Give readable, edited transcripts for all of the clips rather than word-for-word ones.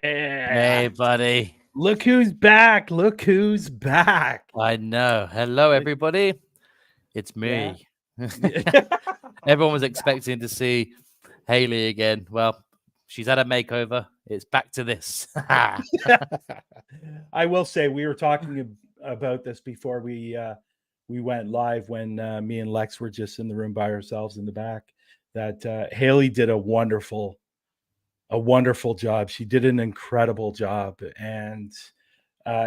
Hey, buddy. Look who's back. Look who's back. I know. Hello, everybody. It's me. Everyone was expecting to see Haley again. Well, she's had a makeover. It's back to this. I will say we were talking about this before we went live when me and Lex were just in the room by ourselves in the back, that Haley did a wonderful job. She did an incredible job. And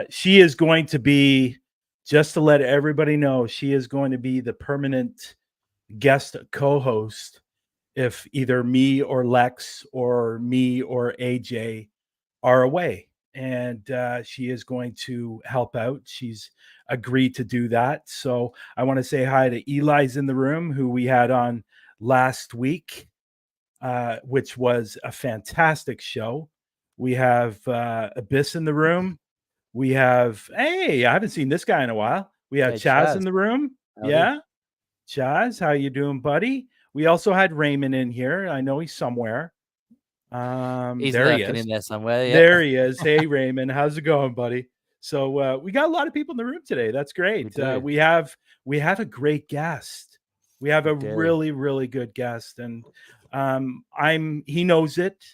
she is going to be, just to let everybody know, she is going to be the permanent guest co-host if either me or Lex or me or AJ are away. And she is going to help out. She's agreed to do that. So I want to say hi to Eli's in the room, who we had on last week, which was a fantastic show. We have Abyss in the room. We have, hey, I haven't seen this guy in a while. We have Chaz in the room. Howdy. Yeah. Chaz, how you doing, buddy? We also had Raymond in here. I know he's somewhere. He's there lurking in there somewhere. Yeah. There he is. Hey, Raymond, how's it going, buddy? So we got a lot of people in the room today. That's great. We have a great guest. We have a really, really good guest, and he knows it.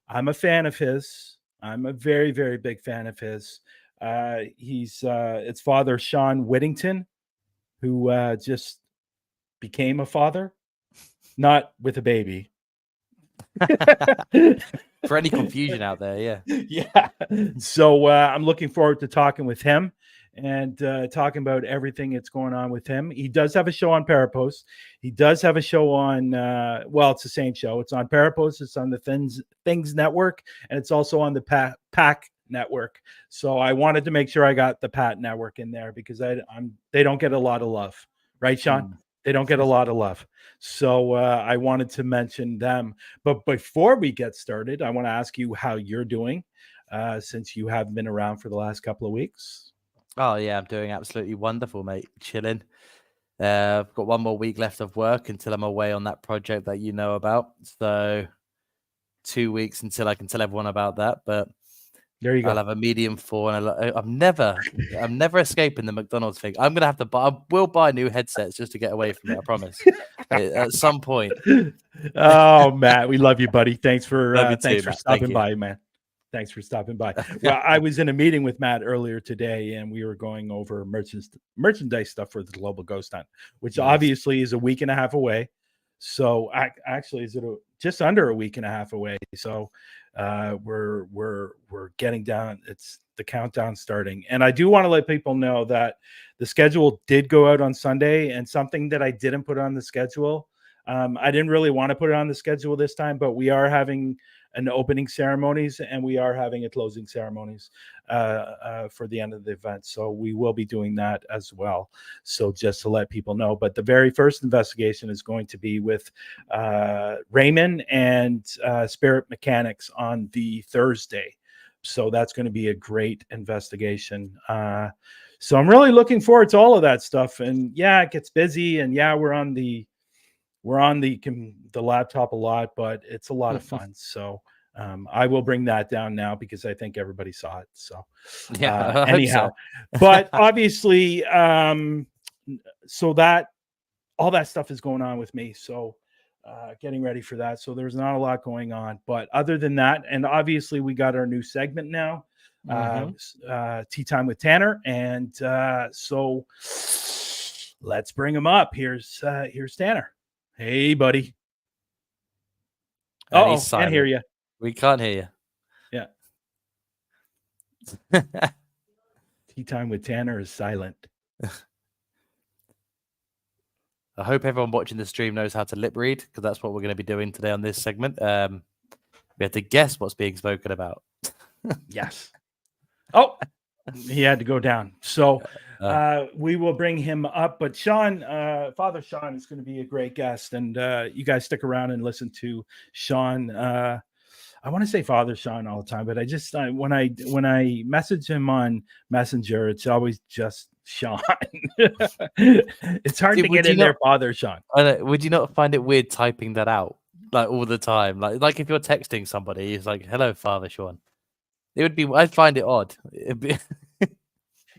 I'm a fan of his. I'm a very, very big fan of his. It's Father Shawn Whittington, who just became a father, not with a baby. For any confusion out there, yeah. Yeah. So I'm looking forward to talking with him and talking about everything that's going on with him. He does have a show on Parapost. He does have a show on, it's the same show. It's on Parapost. It's on the Things Network, and it's also on the Pack Network. So I wanted to make sure I got the Pat Network in there because they don't get a lot of love. Right, Sean? They don't get a lot of love. So I wanted to mention them. But before we get started, I want to ask you how you're doing since you haven't been around for the last couple of weeks. Oh, yeah, I'm doing absolutely wonderful, mate. Chilling. I've got one more week left of work until I'm away on that project that you know about. So 2 weeks until I can tell everyone about that. But there you go. I'll have a medium 4, and I'm never escaping the McDonald's thing. I'm gonna have to buy. I will buy new headsets just to get away from it. I promise. At some point. Oh, Matt, we love you, buddy. Thanks for Matt. stopping by, man. Thanks for stopping by. Well, I was in a meeting with Matt earlier today, and we were going over merchandise stuff for the Global Ghost Hunt, which obviously is a week and a half away. So actually, is it just under a week and a half away? So we're getting down. It's the countdown starting, and I do want to let people know that the schedule did go out on Sunday, and something that I didn't put on the schedule. I didn't really want to put it on the schedule this time, but we are having an opening ceremonies and we are having a closing ceremonies for the end of the event. So we will be doing that as well. So just to let people know, but the very first investigation is going to be with Raymond and Spirit Mechanics on the Thursday. So that's going to be a great investigation. So I'm really looking forward to all of that stuff. And yeah, it gets busy, and yeah, we're on the laptop a lot, but it's a lot of fun. So I will bring that down now because I think everybody saw it. So yeah, anyhow, but obviously, so that all that stuff is going on with me. So getting ready for that. So there's not a lot going on, but other than that, and obviously we got our new segment now, Tea Time with Tanner. And so let's bring him up. Here's Tanner. Hey, buddy. Oh, can't hear you. We can't hear you. Yeah. Tea Time with Tanner is silent. I hope everyone watching the stream knows how to lip read, because that's what we're going to be doing today on this segment. We have to guess what's being spoken about. Yes. Oh, he had to go down. So we will bring him up. But Sean, Father Shawn is going to be a great guest. And you guys stick around and listen to Sean. I want to say Father Shawn all the time, but I just when I message him on Messenger, it's always just Sean. It's hard to get in there, Father Shawn. Would you not find it weird typing that out like all the time? Like if you're texting somebody, it's like, "Hello, Father Shawn." It would be. I'd find it odd. It'd be,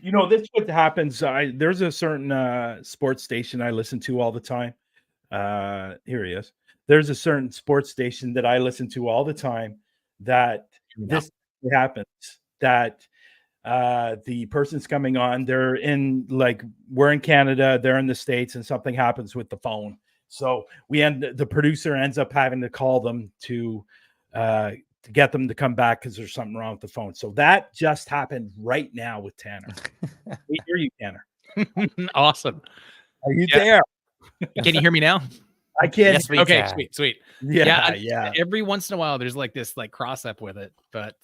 You know, this is what happens. There's a certain sports station I listen to all the time. Here he is. There's a certain sports station that I listen to all the time that this happens. That the person's coming on, they're in, like, we're in Canada, they're in the States, and something happens with the phone. So the producer ends up having to call them to get them to come back because there's something wrong with the phone. So that just happened right now with Tanner. We hear you, Tanner. Awesome. Are you there? Can you hear me now? I can. Yes, we Okay, can. sweet. Yeah. Every once in a while, there's like this cross up with it, but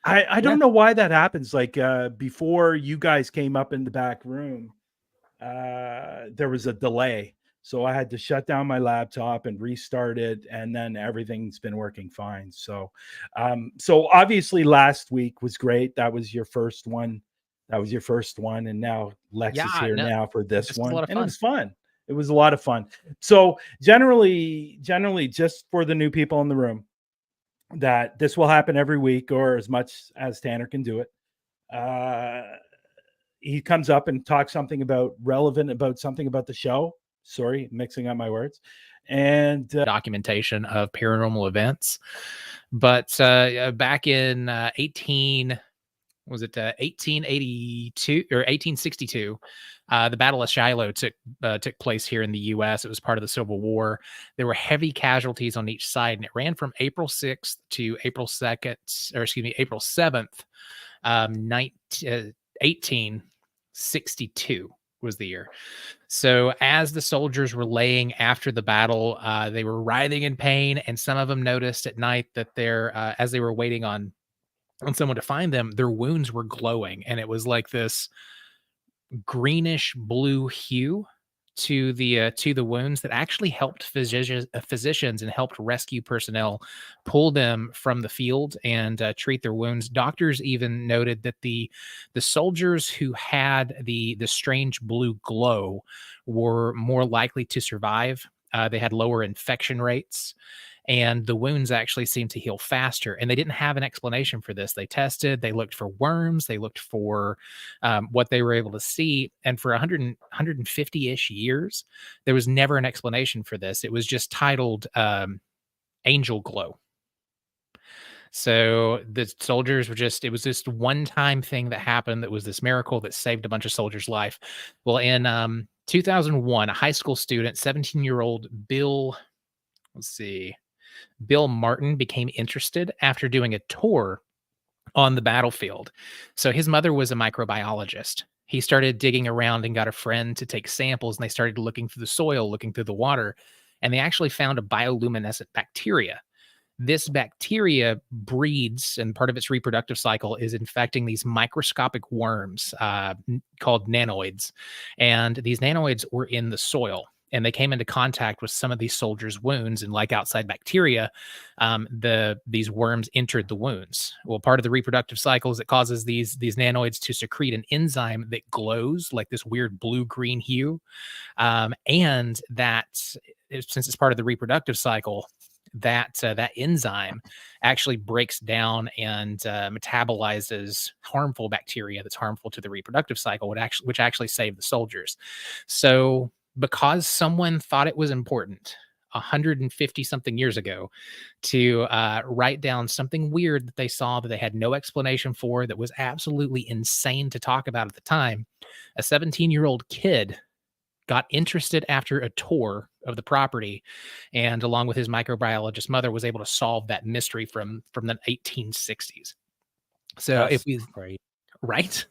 I don't know why that happens. Like before you guys came up in the back room, there was a delay. So I had to shut down my laptop and restart it, and then everything's been working fine. So obviously last week was great. That was your first one. And now Lex is here now for this one. And it was fun. It was a lot of fun. So generally, just for the new people in the room, that this will happen every week, or as much as Tanner can do it. He comes up and talks something about something about the show. Sorry, mixing up my words. And documentation of paranormal events. But back in 1882 or 1862, the Battle of Shiloh took place here in the U.S. It was part of the Civil War. There were heavy casualties on each side, and it ran from April 6th to April 7th, 1862 was the year. So as the soldiers were laying after the battle, they were writhing in pain, and some of them noticed at night that as they were waiting on someone to find them, their wounds were glowing, and it was like this greenish blue hue to the wounds that actually helped physicians and helped rescue personnel pull them from the field and treat their wounds. Doctors even noted that the soldiers who had the strange blue glow were more likely to survive. They had lower infection rates, and the wounds actually seemed to heal faster. And they didn't have an explanation for this. They tested, they looked for worms, they looked for what they were able to see. And for 150-ish years, there was never an explanation for this. It was just titled angel glow. So the soldiers were it was this one-time thing that happened that was this miracle that saved a bunch of soldiers' life. Well, in 2001, a high school student, 17-year-old Bill Martin, became interested after doing a tour on the battlefield. So his mother was a microbiologist. He started digging around and got a friend to take samples, and they started looking through the soil, looking through the water, and they actually found a bioluminescent bacteria. This bacteria breeds, and part of its reproductive cycle is infecting these microscopic worms called nanoids. And these nanoids were in the soil, and they came into contact with some of these soldiers' wounds, and like outside bacteria, these worms entered the wounds. Well, part of the reproductive cycle is it causes these nanoids to secrete an enzyme that glows like this weird blue-green hue, and that, since it's part of the reproductive cycle, that enzyme actually breaks down and metabolizes harmful bacteria that's harmful to the reproductive cycle, which actually saved the soldiers. So because someone thought it was important 150 something years ago to write down something weird that they saw that they had no explanation for, that was absolutely insane to talk about at the time, a 17-year-old kid got interested after a tour of the property, and along with his microbiologist mother was able to solve that mystery from the 1860s. So That's great. Right?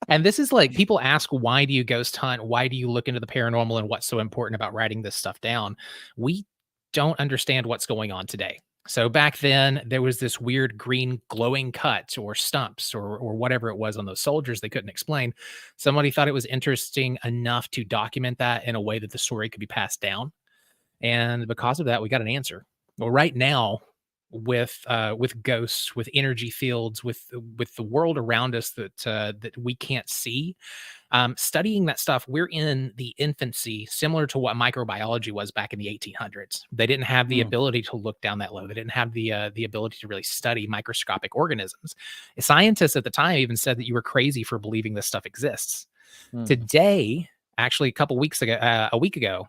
And this is like, people ask, why do you ghost hunt? Why do you look into the paranormal, and what's so important about writing this stuff down? We don't understand what's going on today. So back then, there was this weird green glowing cut or stumps or whatever it was on those soldiers they couldn't explain. Somebody thought it was interesting enough to document that in a way that the story could be passed down. And because of that, we got an answer. Well, right now, with ghosts, with energy fields, with the world around us that we can't see. Studying that stuff, we're in the infancy, similar to what microbiology was back in the 1800s. They didn't have the ability to look down that low. They didn't have the ability to really study microscopic organisms. Scientists at the time even said that you were crazy for believing this stuff exists. Today, actually, a week ago,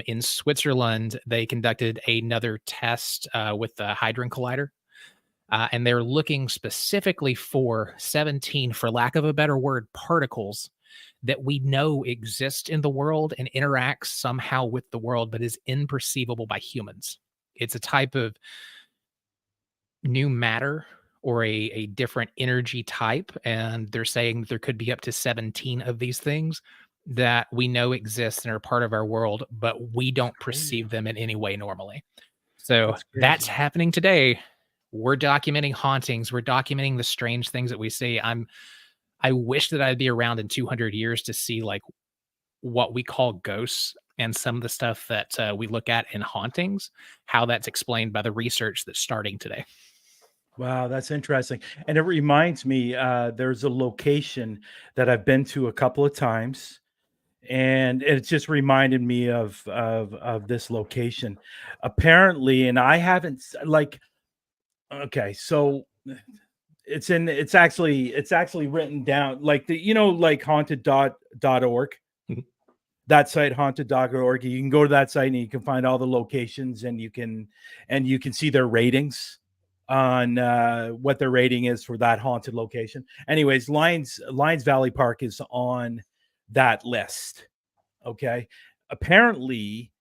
in Switzerland, they conducted another test with the Hadron Collider. And they're looking specifically for 17, for lack of a better word, particles that we know exist in the world and interact somehow with the world, but is imperceivable by humans. It's a type of new matter or a different energy type. And they're saying that there could be up to 17 of these things that we know exist and are part of our world, but we don't perceive them in any way normally. So that's happening today. We're documenting hauntings. We're documenting the strange things that we see. I wish that I'd be around in 200 years to see like what we call ghosts and some of the stuff that we look at in hauntings, how that's explained by the research that's starting today. Wow, that's interesting. And it reminds me, there's a location that I've been to a couple of times, and it just reminded me of this location. Apparently, and I haven't like, okay, so it's actually written down like like haunted.org. Mhm. That site, haunted.org. You can go to that site and you can find all the locations, and you can see their ratings on what their rating is for that haunted location. Anyways, Lions Valley Park is on that list. Okay. Apparently,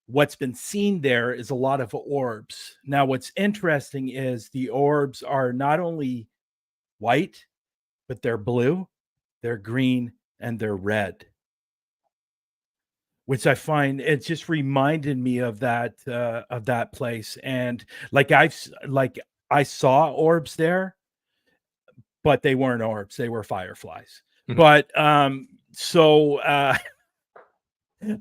what's been seen there is a lot of orbs. Now, what's interesting is the orbs are not only white, but they're blue, they're green, and they're red, which I find it just reminded me of that place. And like I saw orbs there, but they weren't orbs; they were fireflies. Mhm. But so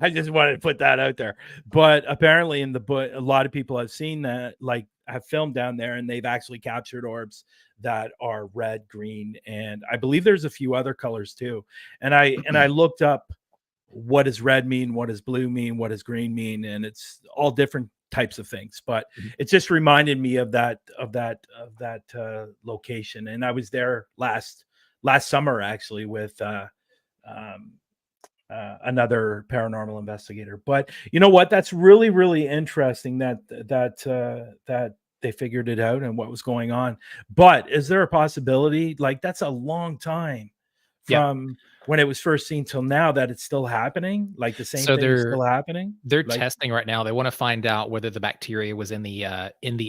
I just wanted to put that out there. But apparently, in the book, a lot of people have seen that, like, have filmed down there, and they've actually captured orbs that are red, green, and I believe there's a few other colors too. And I looked up what does red mean, what does blue mean, what does green mean, and it's all different types of things. But it just reminded me of that location, and I was there last summer actually with another paranormal investigator. But you know what? That's really, really interesting that they figured it out and what was going on. But is there a possibility, like that's a long time from when it was first seen till now, that it's still happening? Like the same So thing is still happening? they're Like, testing right now. They want to find out whether the bacteria was in the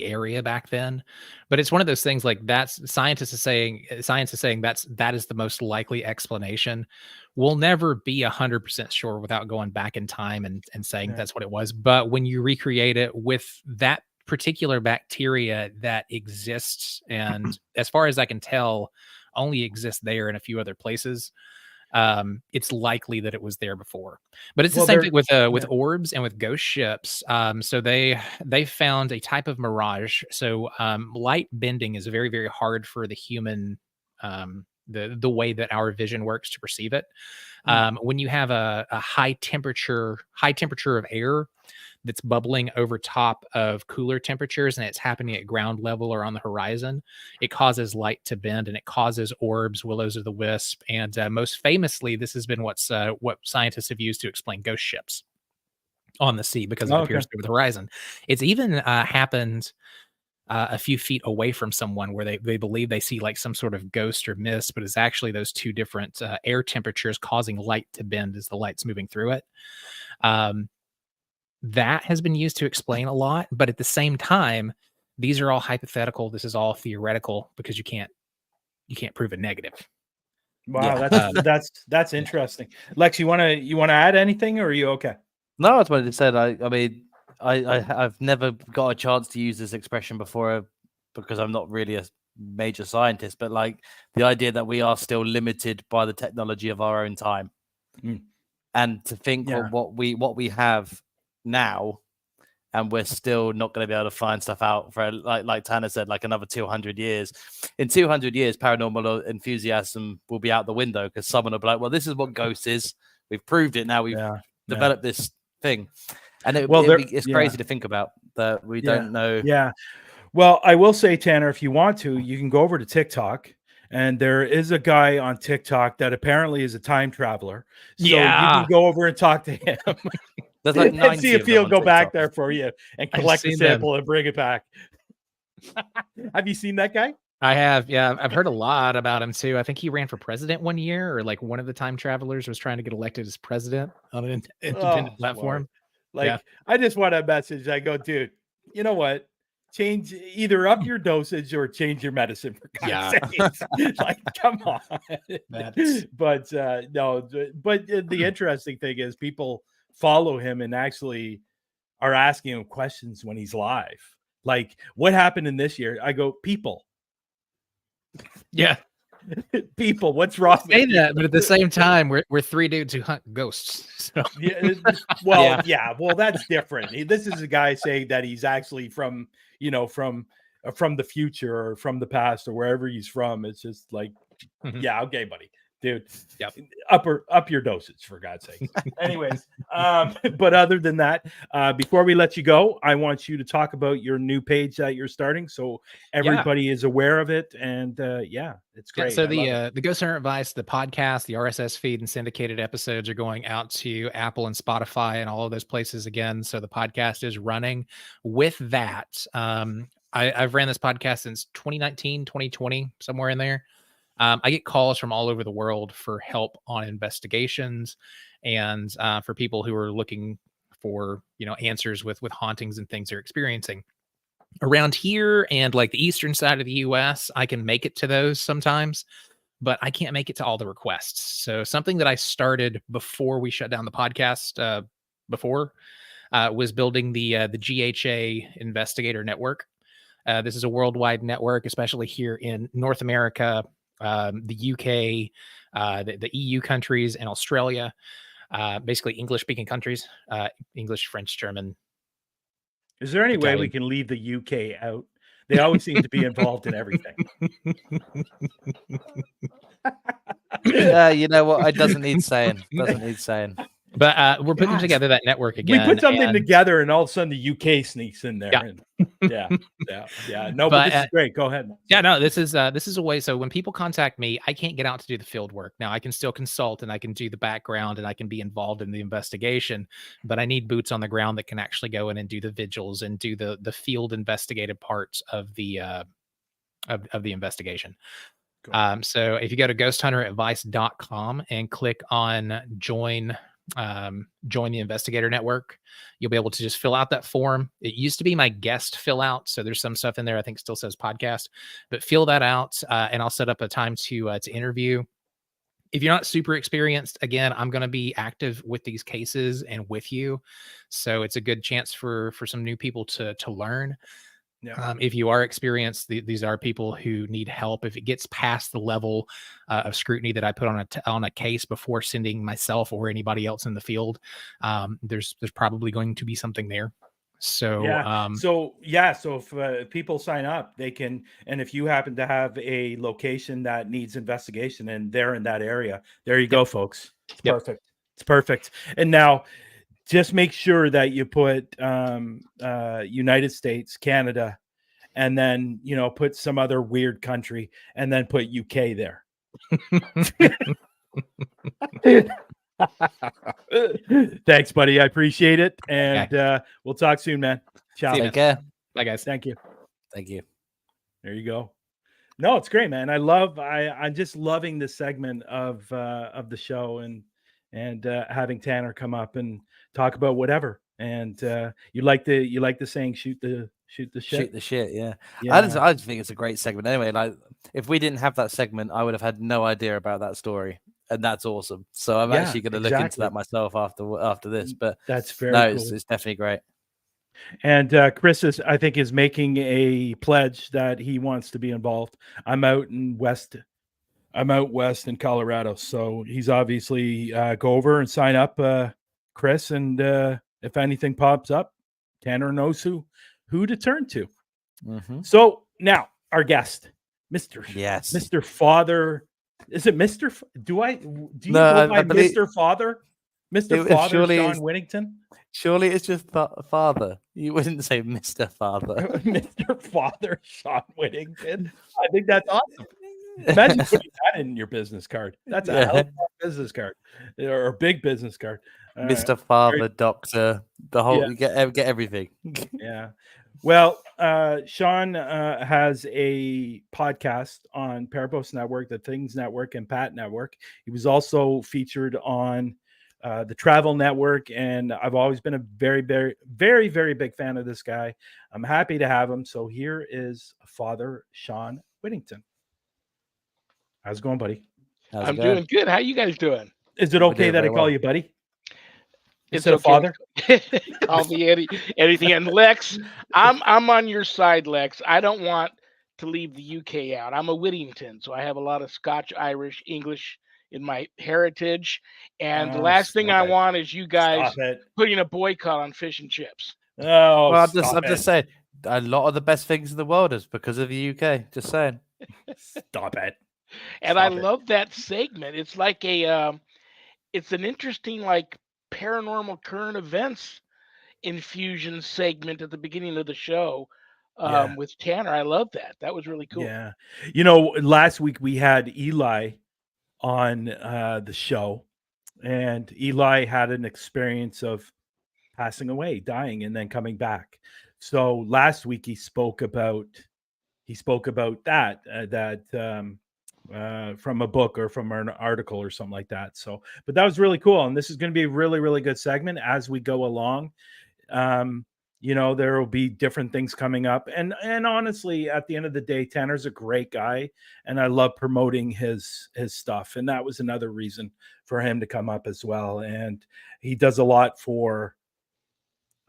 area back then. But it's one of those things like science is saying that is the most likely explanation. We'll never be 100% sure without going back in time and saying that's what it was. But when you recreate it with that particular bacteria that exists, and as far as I can tell, only exists there and a few other places, it's likely that it was there before. But it's the same thing with orbs and with ghost ships. So they found a type of mirage. So light bending is very, very hard for the human, the way that our vision works to perceive it. When you have a high temperature of air that's bubbling over top of cooler temperatures, and it's happening at ground level or on the horizon, it causes light to bend, and it causes orbs, willows of the wisp, and most famously, this has been what scientists have used to explain ghost ships on the sea because it appears over the horizon. It's even happened a few feet away from someone where they believe they see like some sort of ghost or mist, but it's actually those two different air temperatures causing light to bend as the light's moving through it. That has been used to explain a lot, but at the same time, these are all hypothetical. This is all theoretical because you can't prove a negative. Wow, that's interesting. Lex, you wanna add anything, or are you okay? No, that's what I just said. I mean, I've never got a chance to use this expression before because I'm not really a major scientist, but like the idea that we are still limited by the technology of our own time, and to think of what we have now and we're still not going to be able to find stuff out for, like Tanner said, like another 200 years. In 200 years, paranormal enthusiasm will be out the window because someone will be like, well, this is what ghosts is. We've proved it now. We've developed this thing. And it's crazy to think about that we don't know. Yeah. Well, I will say, Tanner, if you want to, you can go over to TikTok. And there is a guy on TikTok that apparently is a time traveler. So you can go over and talk to him. There's like 90 and see if he'll go back there for you and collect the sample and bring it back. Have you seen that guy? I have. Yeah. I've heard a lot about him too. I think he ran for president one year, or like one of the time travelers was trying to get elected as president on an independent platform. Like, I just want a message. I go, dude, you know what? Change either up your dosage or change your medicine for God's sakes. Like, come on. But no, but the interesting thing is people follow him and actually are asking him questions when he's live. Like, what happened in this year? I go, people. Yeah. People, what's wrong? Say that, but at the same time, we're three dudes who hunt ghosts. So. Well, that's different. This is a guy saying that he's actually from the future or from the past or wherever he's from. It's just like, okay, buddy, dude. Yep. Up your dosage for God's sake. Anyways, but other than that, before we let you go, I want you to talk about your new page that you're starting, so everybody is aware of it. And it's great. So the Ghosthunteradvice, the podcast, the RSS feed, and syndicated episodes are going out to Apple and Spotify and all of those places again. So the podcast is running. With that, I've ran this podcast since 2019, 2020, somewhere in there. I get calls from all over the world for help on investigations and for people who are looking for, answers with hauntings and things they're experiencing. Around here and like the eastern side of the US, I can make it to those sometimes, but I can't make it to all the requests. So something that I started before we shut down the podcast was building the GHA Investigator Network. This is a worldwide network, especially here in North America, the UK, the EU countries, and Australia, basically English-speaking countries, English, French, German. Is there any way we can leave the UK out? They always seem to be involved in everything. You know what? It doesn't need saying. But we're putting together that network again. We put something together, and all of a sudden the UK sneaks in there. Yeah. No, but this is great. Go ahead. Yeah, no, this is a way. So when people contact me, I can't get out to do the field work. Now I can still consult and I can do the background and I can be involved in the investigation, but I need boots on the ground that can actually go in and do the vigils and do the field investigative parts of the investigation. So if you go to ghosthunteradvice.com and click on join the investigator network, you'll be able to just fill out that form. It used to be my guest fill out, so there's some stuff in there I think still says podcast, but fill that out and I'll set up a time to interview. If you're not super experienced, again, I'm going to be active with these cases and with you, so it's a good chance for some new people to learn. If you are experienced, these are people who need help. If it gets past the level of scrutiny that I put on a case before sending myself or anybody else in the field, there's probably going to be something there. So so if people sign up, they can, and if you happen to have a location that needs investigation and they're in that area, there you go, folks. It's perfect. It's perfect. And now, just make sure that you put United States, Canada, and then, put some other weird country and then put UK there. Thanks, buddy. I appreciate it. And we'll talk soon, man. Ciao. Take care. Bye, guys. Thank you. Thank you. There you go. No, it's great, man. I'm just loving this segment of the show and having Tanner come up and talk about whatever. And you like the saying, shoot the shit. Yeah. I just think it's a great segment anyway. Like, if we didn't have that segment, I would have had no idea about that story, and that's awesome. So I'm actually going to look into that myself after this. But that's very cool. It's definitely great. And Chris is making a pledge that he wants to be involved. I'm out west in Colorado, so he's obviously go over and sign up, Chris, and if anything pops up, Tanner knows who to turn to. Mhm. So now our guest, Yes. Mr. Father. Is it Mr. Do you No, go by I believe Mr. Father? Mr. it Father surely Shawn is. Whittington? Surely it's just father. You wouldn't say Mr. Father. Mr. Father Shawn Whittington. I think that's awesome. Imagine putting that in your business card. That's a hell Yeah. of a business card or a big business card. Mr. Father, very- Doctor, the whole Yeah. you get everything. Yeah. Well, Shawn has a podcast on Parapost Network, the Things Network, and Pat Network. He was also featured on the Travel Network, and I've always been a very, very, very, very big fan of this guy. I'm happy to have him. So here is Father Shawn Whittington. How's it going, buddy? How's it I'm going? doing good. How you guys doing? Is it We're okay doing that I very call well. you buddy It's instead of okay. father? Call me anything. And Lex, I'm on your side, Lex. I don't want to leave the UK out. I'm a Whittington, so I have a lot of Scotch, Irish, English in my heritage. And the Oh, last thing stop I it. want is you guys Stop it. putting a boycott on fish and chips. Oh, Well, I'm stop just it. saying, a lot of the best things in the world is because of the UK. Just saying. Stop it. And I Stop it. love that segment. It's like it's an interesting like paranormal current events infusion segment at the beginning of the show Yeah. with Tanner. I love that. That was really cool. Yeah. Last week we had Eli on the show, and Eli had an experience of passing away, dying, and then coming back. So last week he spoke about that from a book or from an article or something like that. So, but that was really cool, and this is going to be a really, really good segment as we go along. There will be different things coming up, and honestly, at the end of the day, Tanner's a great guy, and I love promoting his stuff, and that was another reason for him to come up as well. And he does a lot for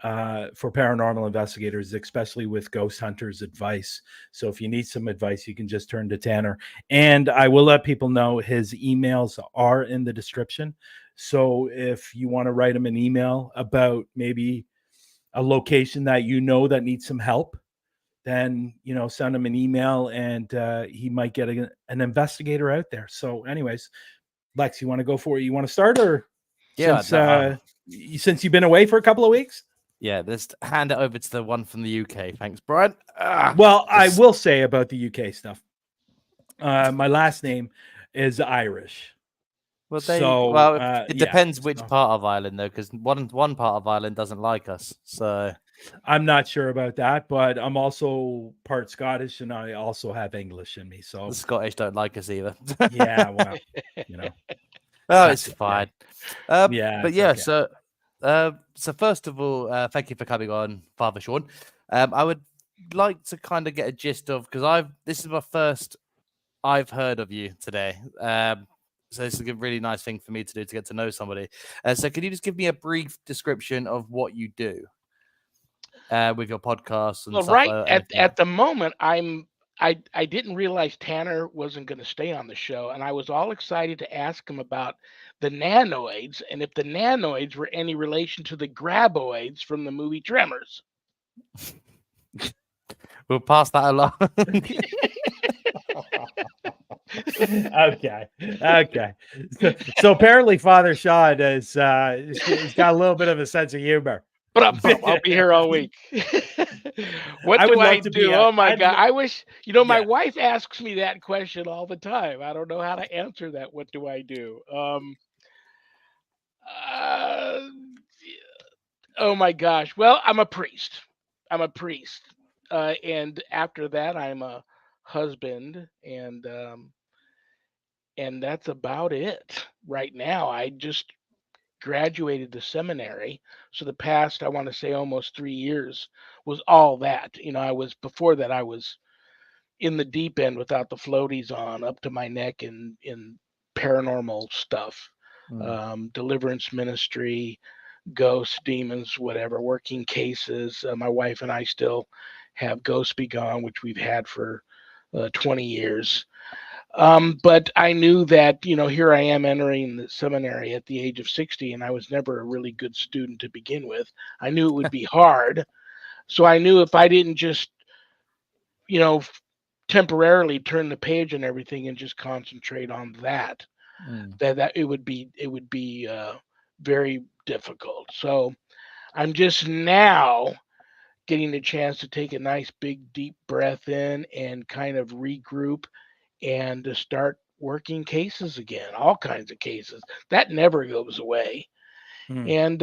paranormal investigators, especially with Ghosthunteradvice. So if you need some advice, you can just turn to Tanner. And I will let people know his emails are in the description. So if you want to write him an email about maybe a location that that needs some help, then send him an email, and he might get an investigator out there. So anyways, Lex, you want to go for it? You want to start, or Yeah, since you've been away for a couple of weeks? Yeah, let's hand it over to the one from the UK. Thanks, Brian. Well, I will say about the UK stuff. My last name is Irish. Well, it depends which part of Ireland, though, because one part of Ireland doesn't like us. So I'm not sure about that, but I'm also part Scottish, and I also have English in me. So the Scottish don't like us either. Yeah, well, Oh, it's fine. Yeah, but yeah, okay. So first of all, thank you for coming on, Father Shawn. I would like to kind of get a gist of, because this is my first I've heard of you today. So this is a really nice thing for me to do, to get to know somebody. So can you just give me a brief description of what you do with your podcast and stuff? Right at the moment, I didn't realize Tanner wasn't going to stay on the show, and I was all excited to ask him about the nanoids, and if the nanoids were any relation to the graboids from the movie Tremors. We'll pass that along. Okay. So apparently, Father Shawn he's got a little bit of a sense of humor. But I'll be here all week. What do I do? Oh my God. I wish, my wife asks me that question all the time. I don't know how to answer that. What do I do? Oh my gosh. Well, I'm a priest. And after that, I'm a husband, and that's about it right now. I just graduated the seminary, so the past, I want to say, almost 3 years was all that. Before that I was in the deep end without the floaties on, up to my neck in paranormal stuff, deliverance ministry, ghosts, demons, whatever, working cases. My wife and I still have Ghosts Be Gone, which we've had for 20 years. But I knew that, here I am entering the seminary at the age of 60, and I was never a really good student to begin with. I knew it would be hard. So I knew if I didn't just, you know, temporarily turn the page and everything and just concentrate on that, that it would be very difficult. So I'm just now getting the chance to take a nice big deep breath in and kind of regroup and to start working cases again, all kinds of cases. That never goes away. And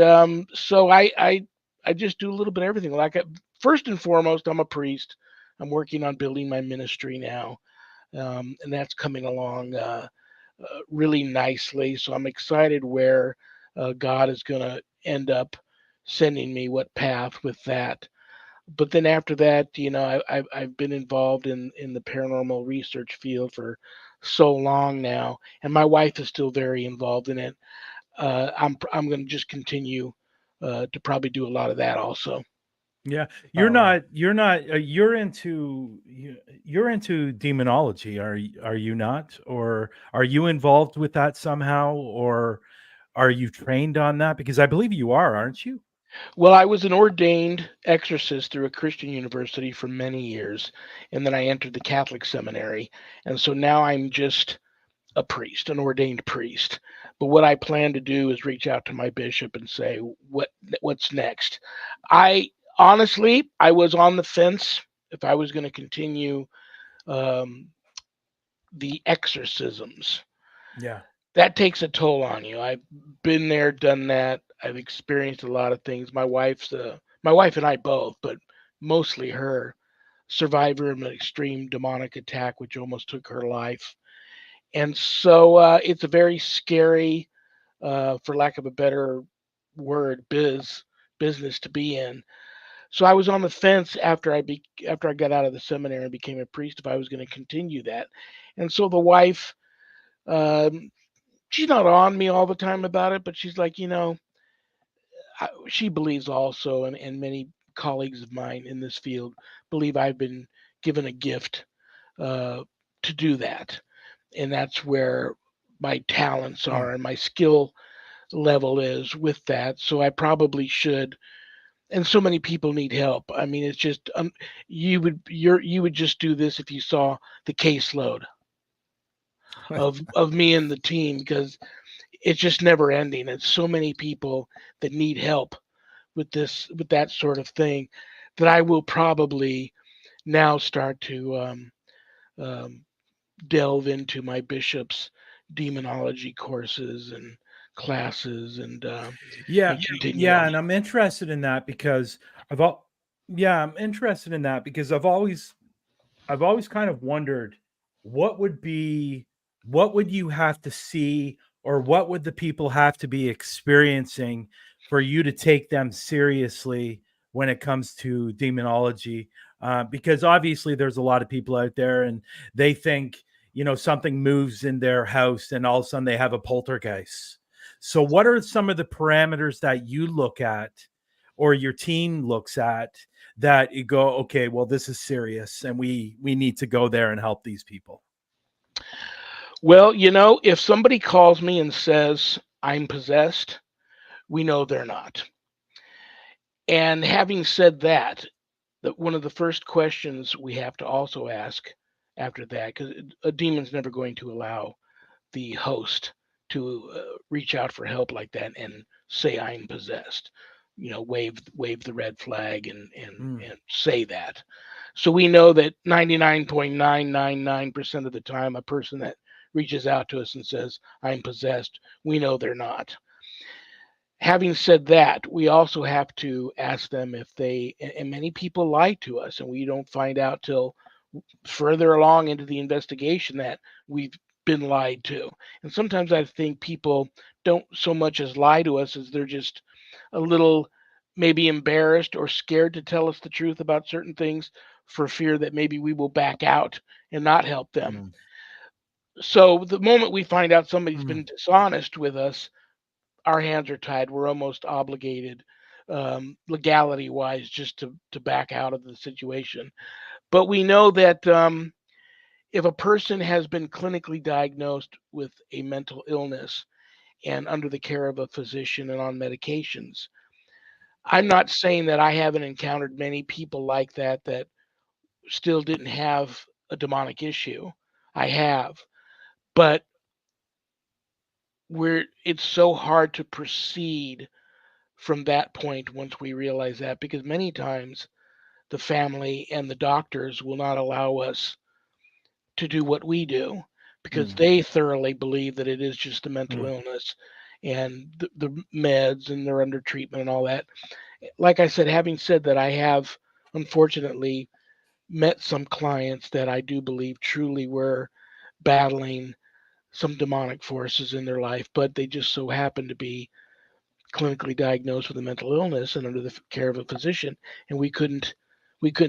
so I just do a little bit of everything. First and foremost, I'm a priest. I'm working on building my ministry now, and that's coming along really nicely. So I'm excited where God is going to end up sending me, what path with that. But then after that, I've been involved in the paranormal research field for so long now, and my wife is still very involved in it. I'm going to just continue to probably do a lot of that also. Yeah, Oh, wow. you're into demonology, are you not? Or are you involved with that somehow, or are you trained on that? Because I believe you are, aren't you? Well, I was an ordained exorcist through a Christian university for many years, and then I entered the Catholic seminary, and so now I'm just a priest, an ordained priest. But what I plan to do is reach out to my bishop and say, what's next? I honestly, I was on the fence if I was going to continue um, the exorcisms. Yeah. That takes a toll on you. I've been there, done that. I've experienced a lot of things. My wife and I both, but mostly her, survivor of an extreme demonic attack, which almost took her life. And so it's a very scary, for lack of a better word, business to be in. So I was on the fence after I got out of the seminary and became a priest if I was going to continue that. And so the wife, um, she's not on me all the time about it, but she's like, she believes also, and many colleagues of mine in this field believe I've been given a gift uh, to do that, and that's where my talents are and my skill level is with that. So I probably should. And so many people need help. I mean, it's just you would just do this if you saw the caseload of me and the team, because it's just never ending. It's so many people that need help with that sort of thing that I will probably now start to um, delve into my bishop's demonology courses and classes Yeah, and continue yeah, on. and I'm interested in that because I've all yeah, I'm interested in that because I've always kind of wondered what would be what would you have to see, or what would the people have to be experiencing for you to take them seriously when it comes to demonology? Because obviously there's a lot of people out there and they think, something moves in their house and all of a sudden they have a poltergeist. So what are some of the parameters that you look at, or your team looks at, that you go, okay, well, this is serious and we need to go there and help these people? Well, if somebody calls me and says I'm possessed, we know they're not. And having said that, one of the first questions we have to also ask after that, because a demon's never going to allow the host to reach out for help like that and say I'm possessed. Wave the red flag and say that. So we know that 99.999% of the time, a person that reaches out to us and says I'm possessed, we know they're not. Having said that, we also have to ask them if and many people lie to us, and we don't find out till further along into the investigation that we've been lied to. And sometimes I think people don't so much as lie to us as they're just a little maybe embarrassed or scared to tell us the truth about certain things for fear that maybe we will back out and not help them. So the moment we find out somebody's been dishonest with us, our hands are tied. We're almost obligated, legality wise, just to back out of the situation. But we know that if a person has been clinically diagnosed with a mental illness and under the care of a physician and on medications, I'm not saying that I haven't encountered many people like that that still didn't have a demonic issue. I have, but it's so hard to proceed from that point once we realize that, because many times the family and the doctors will not allow us to do what we do because they thoroughly believe that it is just a mental illness and the meds and they're under treatment and all that. Like I said, having said that, I have unfortunately met some clients that I do believe truly were battling some demonic forces in their life, but they just so happened to be clinically diagnosed with a mental illness and under the care of a physician, and we couldn't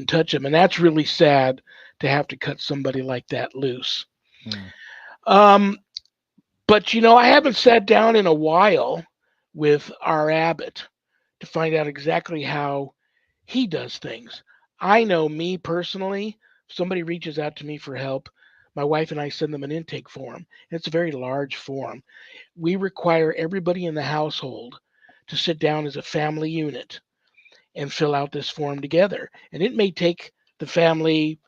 touch them, and that's really sad to have to cut somebody like that loose. Um, but I haven't sat down in a while with our abbot to find out exactly how he does things. I know, me personally, if somebody reaches out to me for help, my wife and I send them an intake form. It's a very large form. We require everybody in the household to sit down as a family unit and fill out this form together. And it may take the family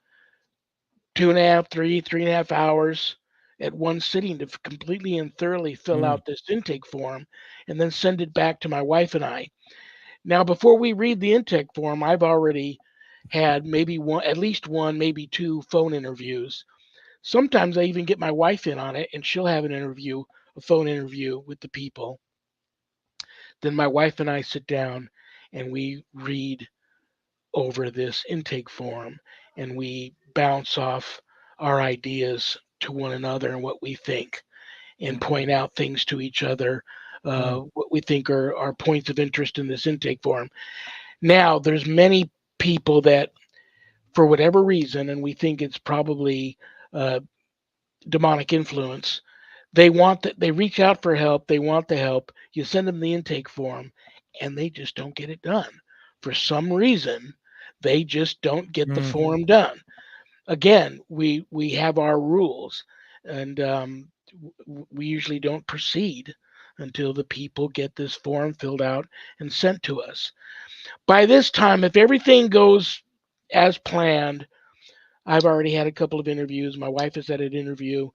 2.5, 3.5 hours at one sitting to completely and thoroughly fill out this intake form and then send it back to my wife and I. Now, before we read the intake form, I've already had maybe one, at least one, maybe two phone interviews. Sometimes I even get my wife in on it and she'll have a phone interview with the people. Then my wife and I sit down and we read over this intake form and we bounce off our ideas to one another and what we think and point out things to each other, what we think are points of interest in this intake form. Now, there's many people that, for whatever reason, and we think it's probably demonic influence, they reach out for help, they want the help, you send them the intake form, and they just don't get it done. For some reason, they just don't get the form done. Again, we have our rules, and we usually don't proceed until the people get this form filled out and sent to us. By this time, if everything goes as planned, I've already had a couple of interviews. My wife has had an interview.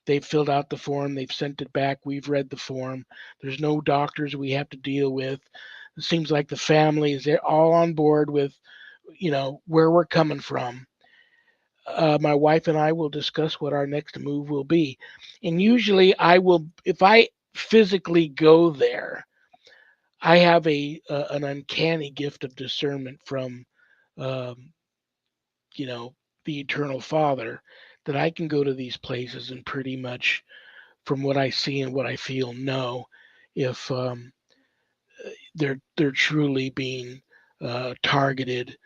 They've filled out the form. They've sent it back. We've read the form. There's no doctors we have to deal with. It seems like the family is all on board with, where we're coming from. My wife and I will discuss what our next move will be. And usually if I physically go there, I have an uncanny gift of discernment from, um, the Eternal Father, that I can go to these places and pretty much, from what I see and what I feel, know if they're truly being targeted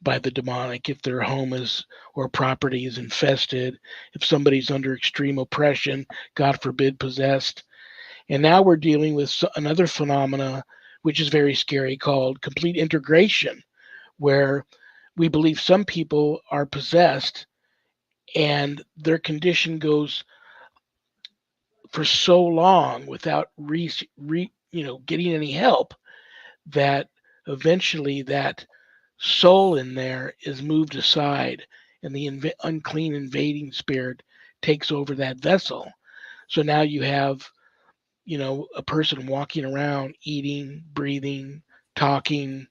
by the demonic, if their home is or property is infested, if somebody's under extreme oppression, God forbid, possessed. And now we're dealing with another phenomena, which is very scary, called complete integration, where we believe some people are possessed and their condition goes for so long without getting any help, that eventually that soul in there is moved aside and the unclean invading spirit takes over that vessel. So now you have, a person walking around, eating, breathing, talking,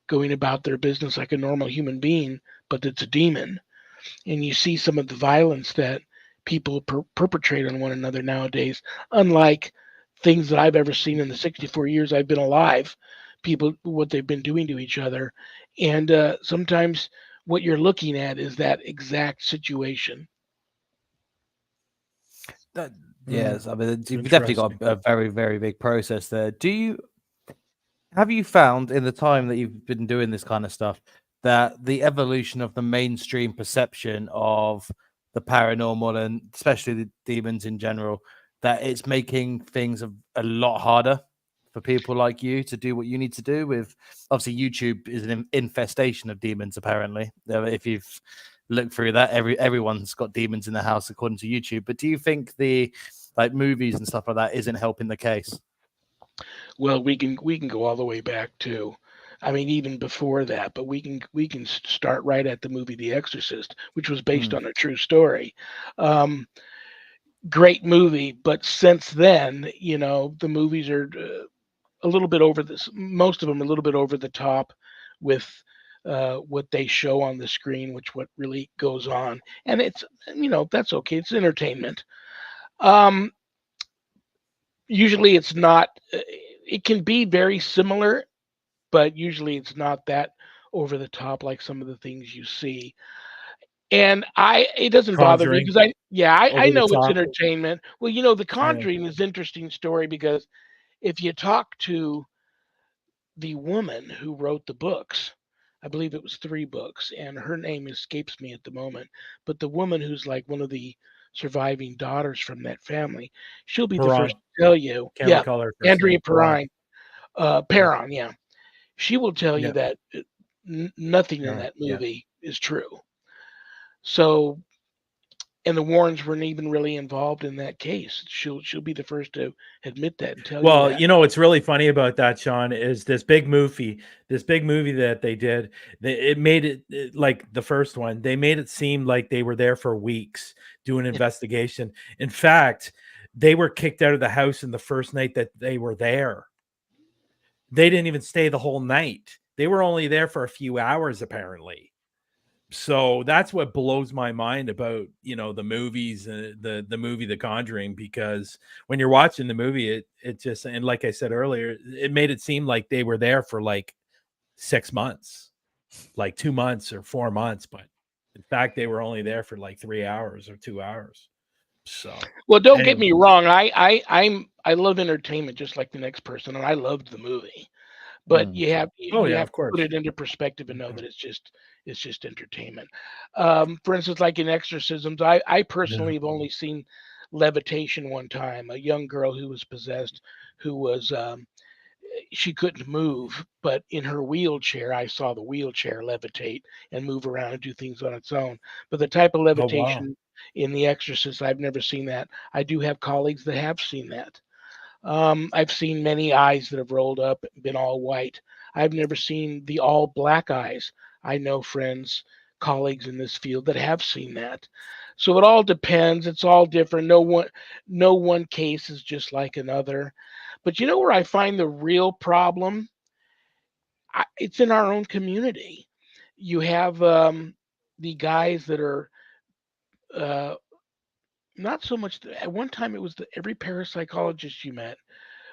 going about their business like a normal human being, but it's a demon. And you see some of the violence that people perpetrate on one another nowadays, unlike things that I've ever seen in the 64 years I've been alive. People, what they've been doing to each other, and sometimes what you're looking at is that exact situation. Yes, I mean, you've definitely got a very, very big process there. Have you found in the time that you've been doing this kind of stuff that the evolution of the mainstream perception of the paranormal and especially the demons in general, that it's making things a lot harder for people like you to do what you need to do? With obviously YouTube is an infestation of demons, apparently. If you've looked through that, everyone's got demons in the house according to YouTube. But do you think the movies and stuff like that isn't helping the case? Well, we can go all the way back to, I mean, even before that, but we can start right at the movie The Exorcist, which was based on a true story. Great movie, but since then, the movies are a little bit over this. Most of them a little bit over the top with what they show on the screen, which what really goes on, and it's that's okay. It's entertainment. Usually, it's not. It can be very similar, but usually it's not that over the top like some of the things you see. And it doesn't bother me Conjuring because I over the know it's top. entertainment. Well, The Yeah. Conjuring is an interesting story because if you talk to the woman who wrote the books, I believe it was 3 books, and her name escapes me at the moment, but the woman who's like one of the surviving daughters from that family, she'll be the Perron. first to tell you. Can't Yeah, recall her first Andrea name. Perron. Perron, yeah. She will tell you Yeah. that nothing in Perron, that yeah. movie is true. So, and the Warrens weren't even really involved in that case. She'll be the first to admit that and tell you Well, that. what's really funny about that, Sean, is this big movie that they did. It made it like the first one. They made it seem like they were there for weeks doing investigation. In fact, they were kicked out of the house in the first night that they were there. They didn't even stay the whole night. They were only there for a few hours, apparently. So that's what blows my mind about the movies, the movie The Conjuring, because when you're watching the movie, it just, and like I said earlier, it made it seem like they were there for like 6 months, like 2 months or 4 months, but in fact they were only there for like 3 hours or 2 hours. So Well, don't get anyway. me wrong. I love entertainment just like the next person, and I loved the movie. But you have Oh you yeah, have of to put course. it into perspective and know that it's just entertainment. For instance, like in exorcisms, I personally have only seen levitation one time. A young girl who was possessed, who was she couldn't move, but in her wheelchair, I saw the wheelchair levitate and move around and do things on its own. But the type of Oh wow. levitation in The Exorcist, I've never seen that. I do have colleagues that have seen that. I've seen many eyes that have rolled up and been all white. I've never seen the all black eyes. I know friends, colleagues in this field that have seen that. So it all depends. It's all different. No one case is just like another. But you know where I find the real problem? It's in our own community. You have the guys that are uh, not so much. At one time, it was every parapsychologist you met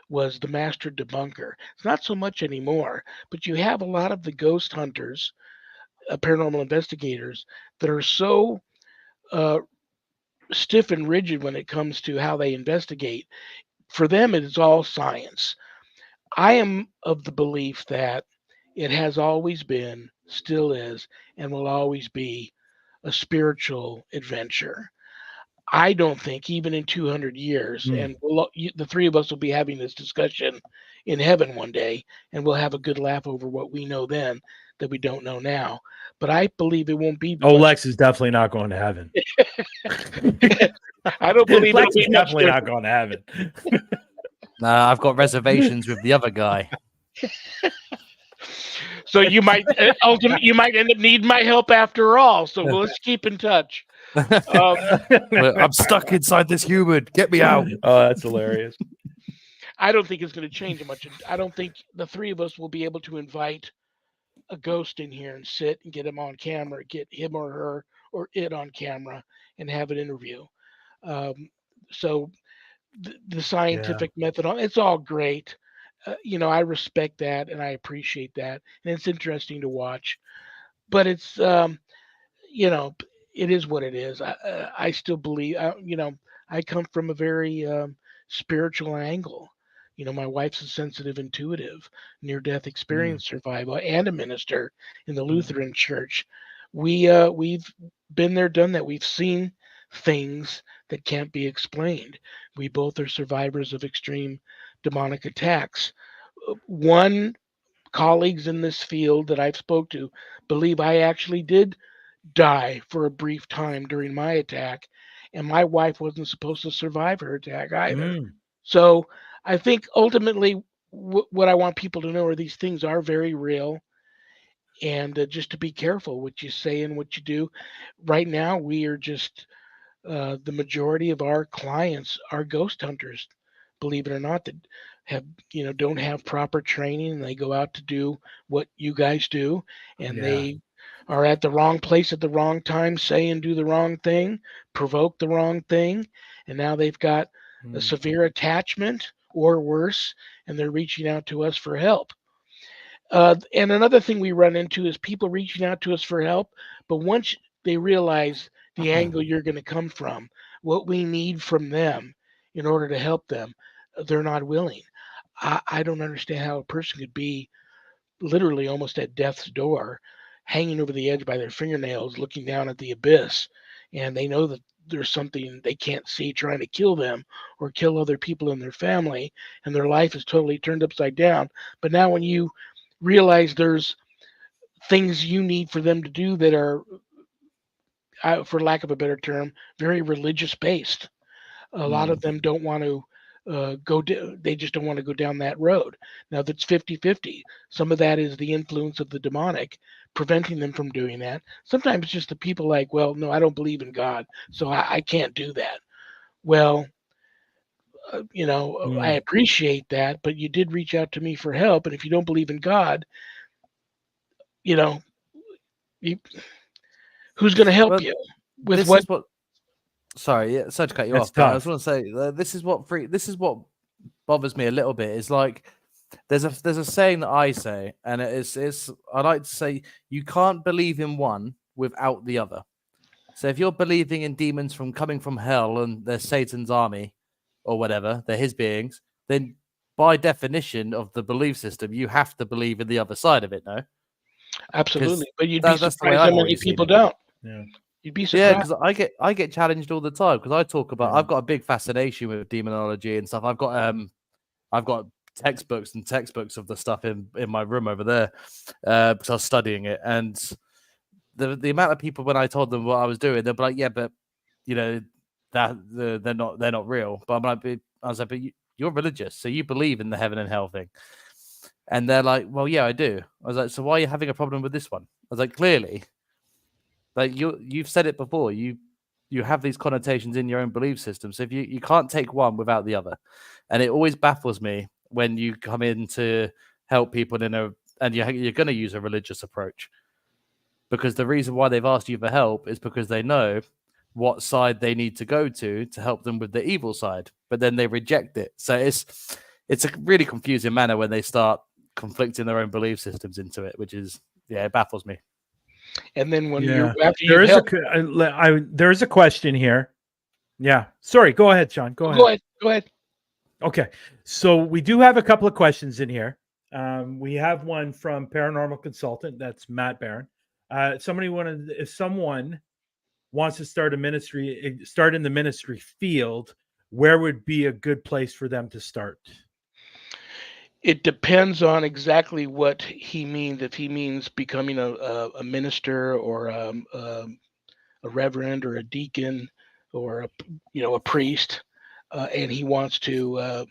was the master debunker. It's not so much anymore, but you have a lot of the ghost hunters, paranormal investigators that are so uh, stiff and rigid when it comes to how they investigate. For them, it is all science. I am of the belief that it has always been, still is, and will always be a spiritual adventure. I don't think even in 200 years, and the 3 of us will be having this discussion in heaven one day, and we'll have a good laugh over what we know then that we don't know now. But I believe it won't be Oh, much. Lex is definitely not going to heaven. I don't believe Lex it'll is be much definitely not different. going to heaven. I've got reservations with the other guy. So you might ultimately you might end up needing my help after all. So let's keep in touch. I'm stuck inside this human. Get me out. Oh, that's hilarious. I don't think it's going to change much. I don't think the 3 of us will be able to invite a ghost in here and sit and get him on camera, get him or her or it on camera and have an interview. So the scientific method, it's all great. I respect that and I appreciate that. And it's interesting to watch, but it's, it is what it is. I still believe, I come from a very spiritual angle. My wife's a sensitive, intuitive, near-death experience survivor and a minister in the Lutheran Church. We've been there, done that. We've seen things that can't be explained. We both are survivors of extreme demonic attacks. One colleagues in this field that I've spoke to believe I actually did die for a brief time during my attack, and my wife wasn't supposed to survive her attack either. So I think ultimately what I want people to know are these things are very real, and just to be careful what you say and what you do. Right now, we are just the majority of our clients are ghost hunters, believe it or not, that have don't have proper training, and they go out to do what you guys do, and Yeah. they are at the wrong place at the wrong time, say and do the wrong thing, provoke the wrong thing, and now they've got a Mm. severe attachment or worse, and they're reaching out to us for help. And another thing we run into is people reaching out to us for help, but once they realize the angle you're going to come from, what we need from them in order to help them, they're not willing. I don't understand how a person could be literally almost at death's door, hanging over the edge by their fingernails, looking down at the abyss, and they know that there's something they can't see trying to kill them or kill other people in their family, and their life is totally turned upside down. But now, when you realize there's things you need for them to do that are, for lack of a better term, very religious based, a lot of them don't want to they just don't want to go down that road. Now that's 50-50. Some of that is the influence of the demonic preventing them from doing that. Sometimes it's just the people like, well, no, I don't believe in God, so I can't do that. Well, I Mm. appreciate that, but you did reach out to me for help, and if you don't believe in God, you know, you, who's going to help But you with this what? is what. Sorry, yeah, sorry to cut you That's off, but I was tough. going to say this is what bothers me a little bit. Is like there's a saying that I say, and it's I like to say you can't believe in one without the other. So if you're believing in demons from coming from hell and they're Satan's army or whatever, they're his beings, then by definition of the belief system, you have to believe in the other side of it, no? Because Absolutely, but you'd be that's the way surprised how I've many always seen people it. don't. Yeah. You'd be Yeah, surprised. because I get challenged all the time because I talk about Yeah. I've got a big fascination with demonology and stuff. I've got textbooks of the stuff in my room over there because I was studying it, and the amount of people when I told them what I was doing, they'll be like, yeah, but you know that they're not real. But I was like, but you're religious, so you believe in the heaven and hell thing. And they're like, well, yeah, I do. I was like, so why are you having a problem with this one? I was like, clearly, like you've said it before. You have these connotations in your own belief system. So if you can't take one without the other, and it always baffles me when you come in to help people and you're going to use a religious approach, because the reason why they've asked you for help is because they know what side they need to go to help them with the evil side, but then they reject it. So it's a really confusing manner when they start conflicting their own belief systems into it, which is it baffles me. And then when Yeah. after There you've is helped, there's a question here. Yeah. Sorry. Go ahead, Sean. Go ahead. Go ahead. Okay. So we do have a couple of questions in here. We have one from Paranormal Consultant. That's Matt Barron. If someone wants to start in the ministry field, where would be a good place for them to start? It depends on exactly what he means. If he means becoming a minister or a reverend or a deacon or a priest, and he wants to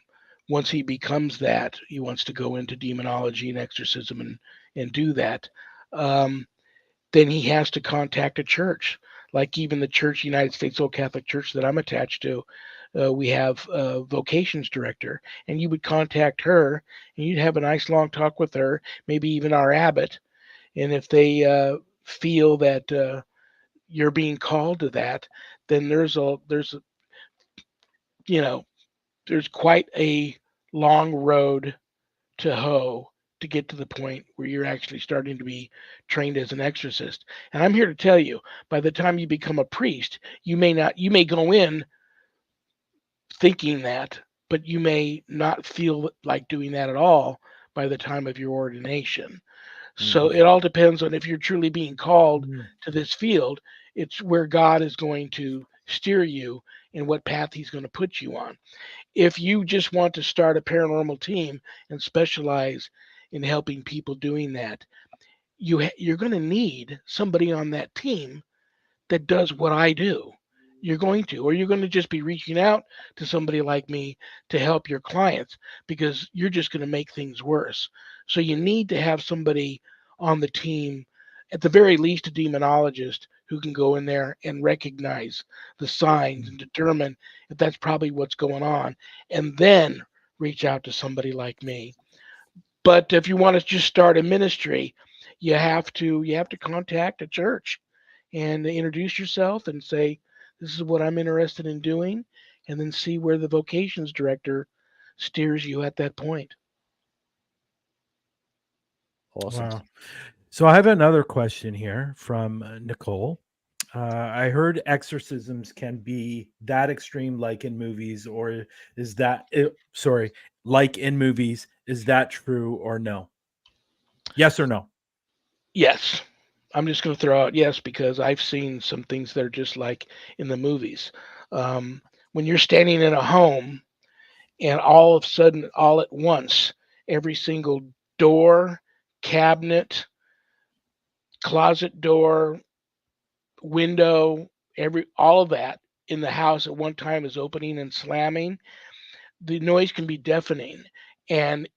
once he becomes that, he wants to go into demonology and exorcism and do that. Then he has to contact a church, like even the Church, United States Old Catholic Church that I'm attached to. We have a vocations director, and you would contact her, and you'd have a nice long talk with her, maybe even our abbot. And if they feel that you're being called to that, then there's there's quite a long road to hoe to get to the point where you're actually starting to be trained as an exorcist. And I'm here to tell you, by the time you become a priest, you may go in thinking that, but you may not feel like doing that at all by the time of your ordination. So it all depends on if you're truly being called to this field. It's where God is going to steer you and what path he's going to put you on. If you just want to start a paranormal team and specialize in helping people doing that, you're going to need somebody on that team that does what I do. You're going to, or you're going to just be reaching out to somebody like me to help your clients, because you're just going to make things worse. So you need to have somebody on the team, at the very least a demonologist, who can go in there and recognize the signs and determine if that's probably what's going on, and then reach out to somebody like me. But if you want to just start a ministry, you have to contact a church and introduce yourself and say, this is what I'm interested in doing, and then see where the vocations director steers you at that point. Awesome. Wow. So I have another question here from Nicole. I heard exorcisms can be that extreme, like in movies, or is that like in movies? Is that true or no? Yes or no? Yes. I'm just going to throw out yes, because I've seen some things that are just like in the movies. Um, when you're standing in a home and all of a sudden, all at once, every single door, cabinet, closet door, window, all of that in the house at one time is opening and slamming, the noise can be deafening. And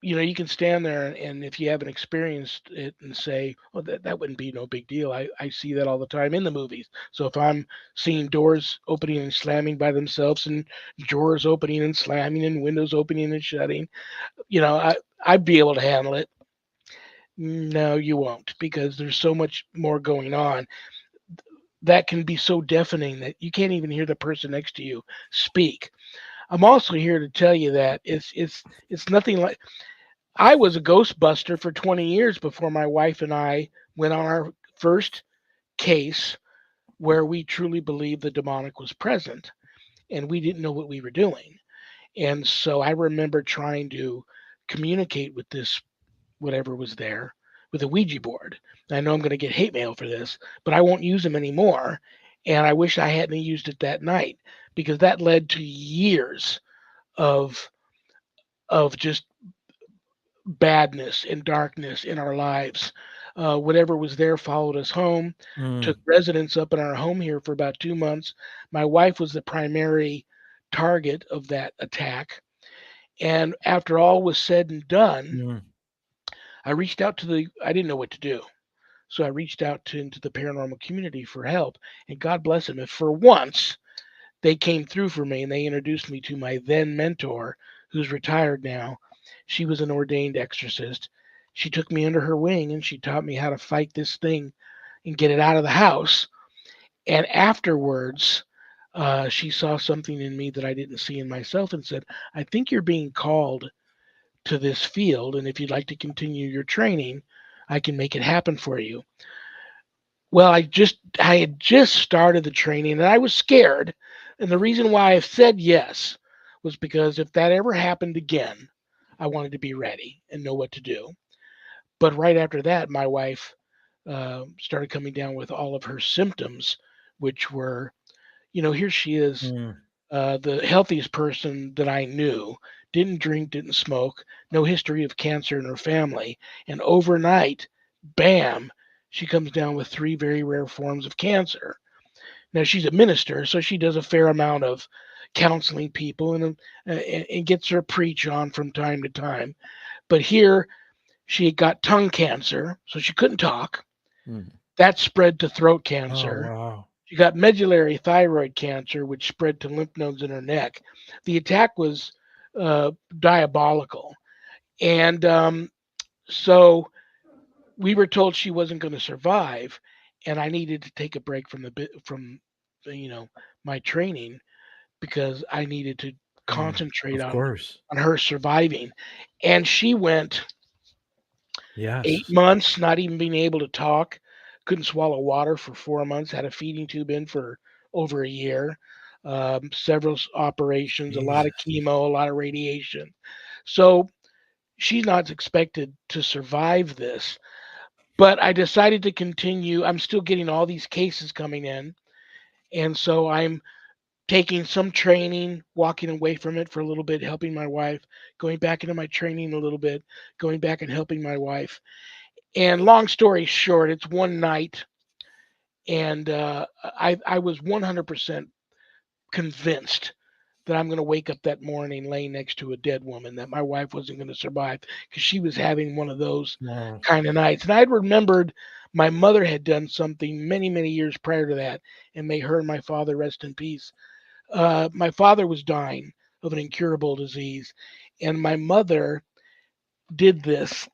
you can stand there, and if you haven't experienced it, and say, "Oh, that wouldn't be no big deal." I see that all the time in the movies. So if I'm seeing doors opening and slamming by themselves, and drawers opening and slamming, and windows opening and shutting, I'd be able to handle it. No, you won't, because there's so much more going on that can be so deafening that you can't even hear the person next to you speak. I'm also here to tell you that it's nothing like. I was a ghostbuster for 20 years before my wife and I went on our first case where we truly believed the demonic was present, and we didn't know what we were doing. And so I remember trying to communicate with this whatever was there with a Ouija board. I know I'm going to get hate mail for this, but I won't use them anymore. And I wish I hadn't used it that night, because that led to years of just badness and darkness in our lives. Whatever was there followed us home, took residence up in our home here for about 2 months. My wife was the primary target of that attack. And after all was said and done, I didn't know what to do. So I reached out into the paranormal community for help. And God bless them, if for once they came through for me, and they introduced me to my then mentor, who's retired now. She was an ordained exorcist. She took me under her wing, and she taught me how to fight this thing and get it out of the house. And afterwards, she saw something in me that I didn't see in myself, and said, I think you're being called to this field. And if you'd like to continue your training, I can make it happen for you. Well, I had just started the training, and I was scared. And the reason why I said yes was because if that ever happened again, I wanted to be ready and know what to do. But right after that, my wife started coming down with all of her symptoms, which were, here she is, the healthiest person that I knew, didn't drink, didn't smoke, no history of cancer in her family. And overnight, bam, she comes down with 3 very rare forms of cancer. Now, she's a minister, so she does a fair amount of counseling people, and gets her preach on from time to time. But here, she got tongue cancer, so she couldn't talk. That spread to throat cancer. Oh, wow. She got medullary thyroid cancer, which spread to lymph nodes in her neck. The attack was diabolical. And so we were told she wasn't going to survive, and I needed to take a break from my training, because I needed to concentrate Of on course. her surviving. And she went 8 Yes. months not even being able to talk, couldn't swallow water for 4 months, had a feeding tube in for over a year, several operations, a lot of Jesus. chemo, a lot of radiation. So she's not expected to survive this. But I decided to continue. I'm still getting all these cases coming in. And so I'm taking some training, walking away from it for a little bit, helping my wife, going back into my training a little bit, going back and helping my wife. And long story short, it's one night, And I was 100% convinced that I'm going to wake up that morning laying next to a dead woman, that my wife wasn't going to survive because she was having one of those Wow. kind of nights. And I'd remembered my mother had done something many, many years prior to that, and may her and my father rest in peace. My father was dying of an incurable disease, and my mother did this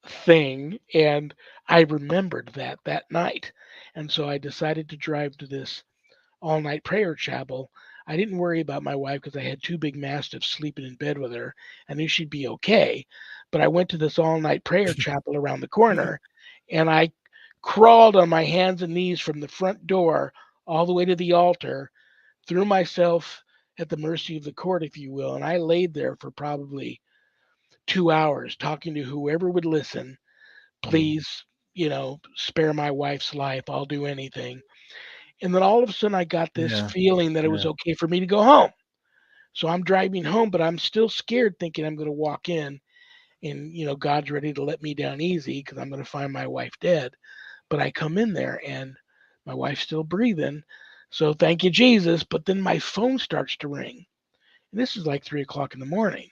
thing, and I remembered that night. And so I decided to drive to this all night prayer chapel. I didn't worry about my wife because I had two big mastiffs sleeping in bed with her. I knew she'd be okay. But I went to this all night prayer chapel around the corner, and I crawled on my hands and knees from the front door all the way to the altar, threw myself at the mercy of the court, if you will. And I laid there for probably 2 hours talking to whoever would listen. Please, spare my wife's life. I'll do anything. And then all of a sudden, I got this Yeah. feeling that it was Yeah. okay for me to go home. So I'm driving home, but I'm still scared, thinking I'm going to walk in and, God's ready to let me down easy because I'm going to find my wife dead. But I come in there and my wife's still breathing. So thank you, Jesus. But then my phone starts to ring. And this is like 3 o'clock in the morning.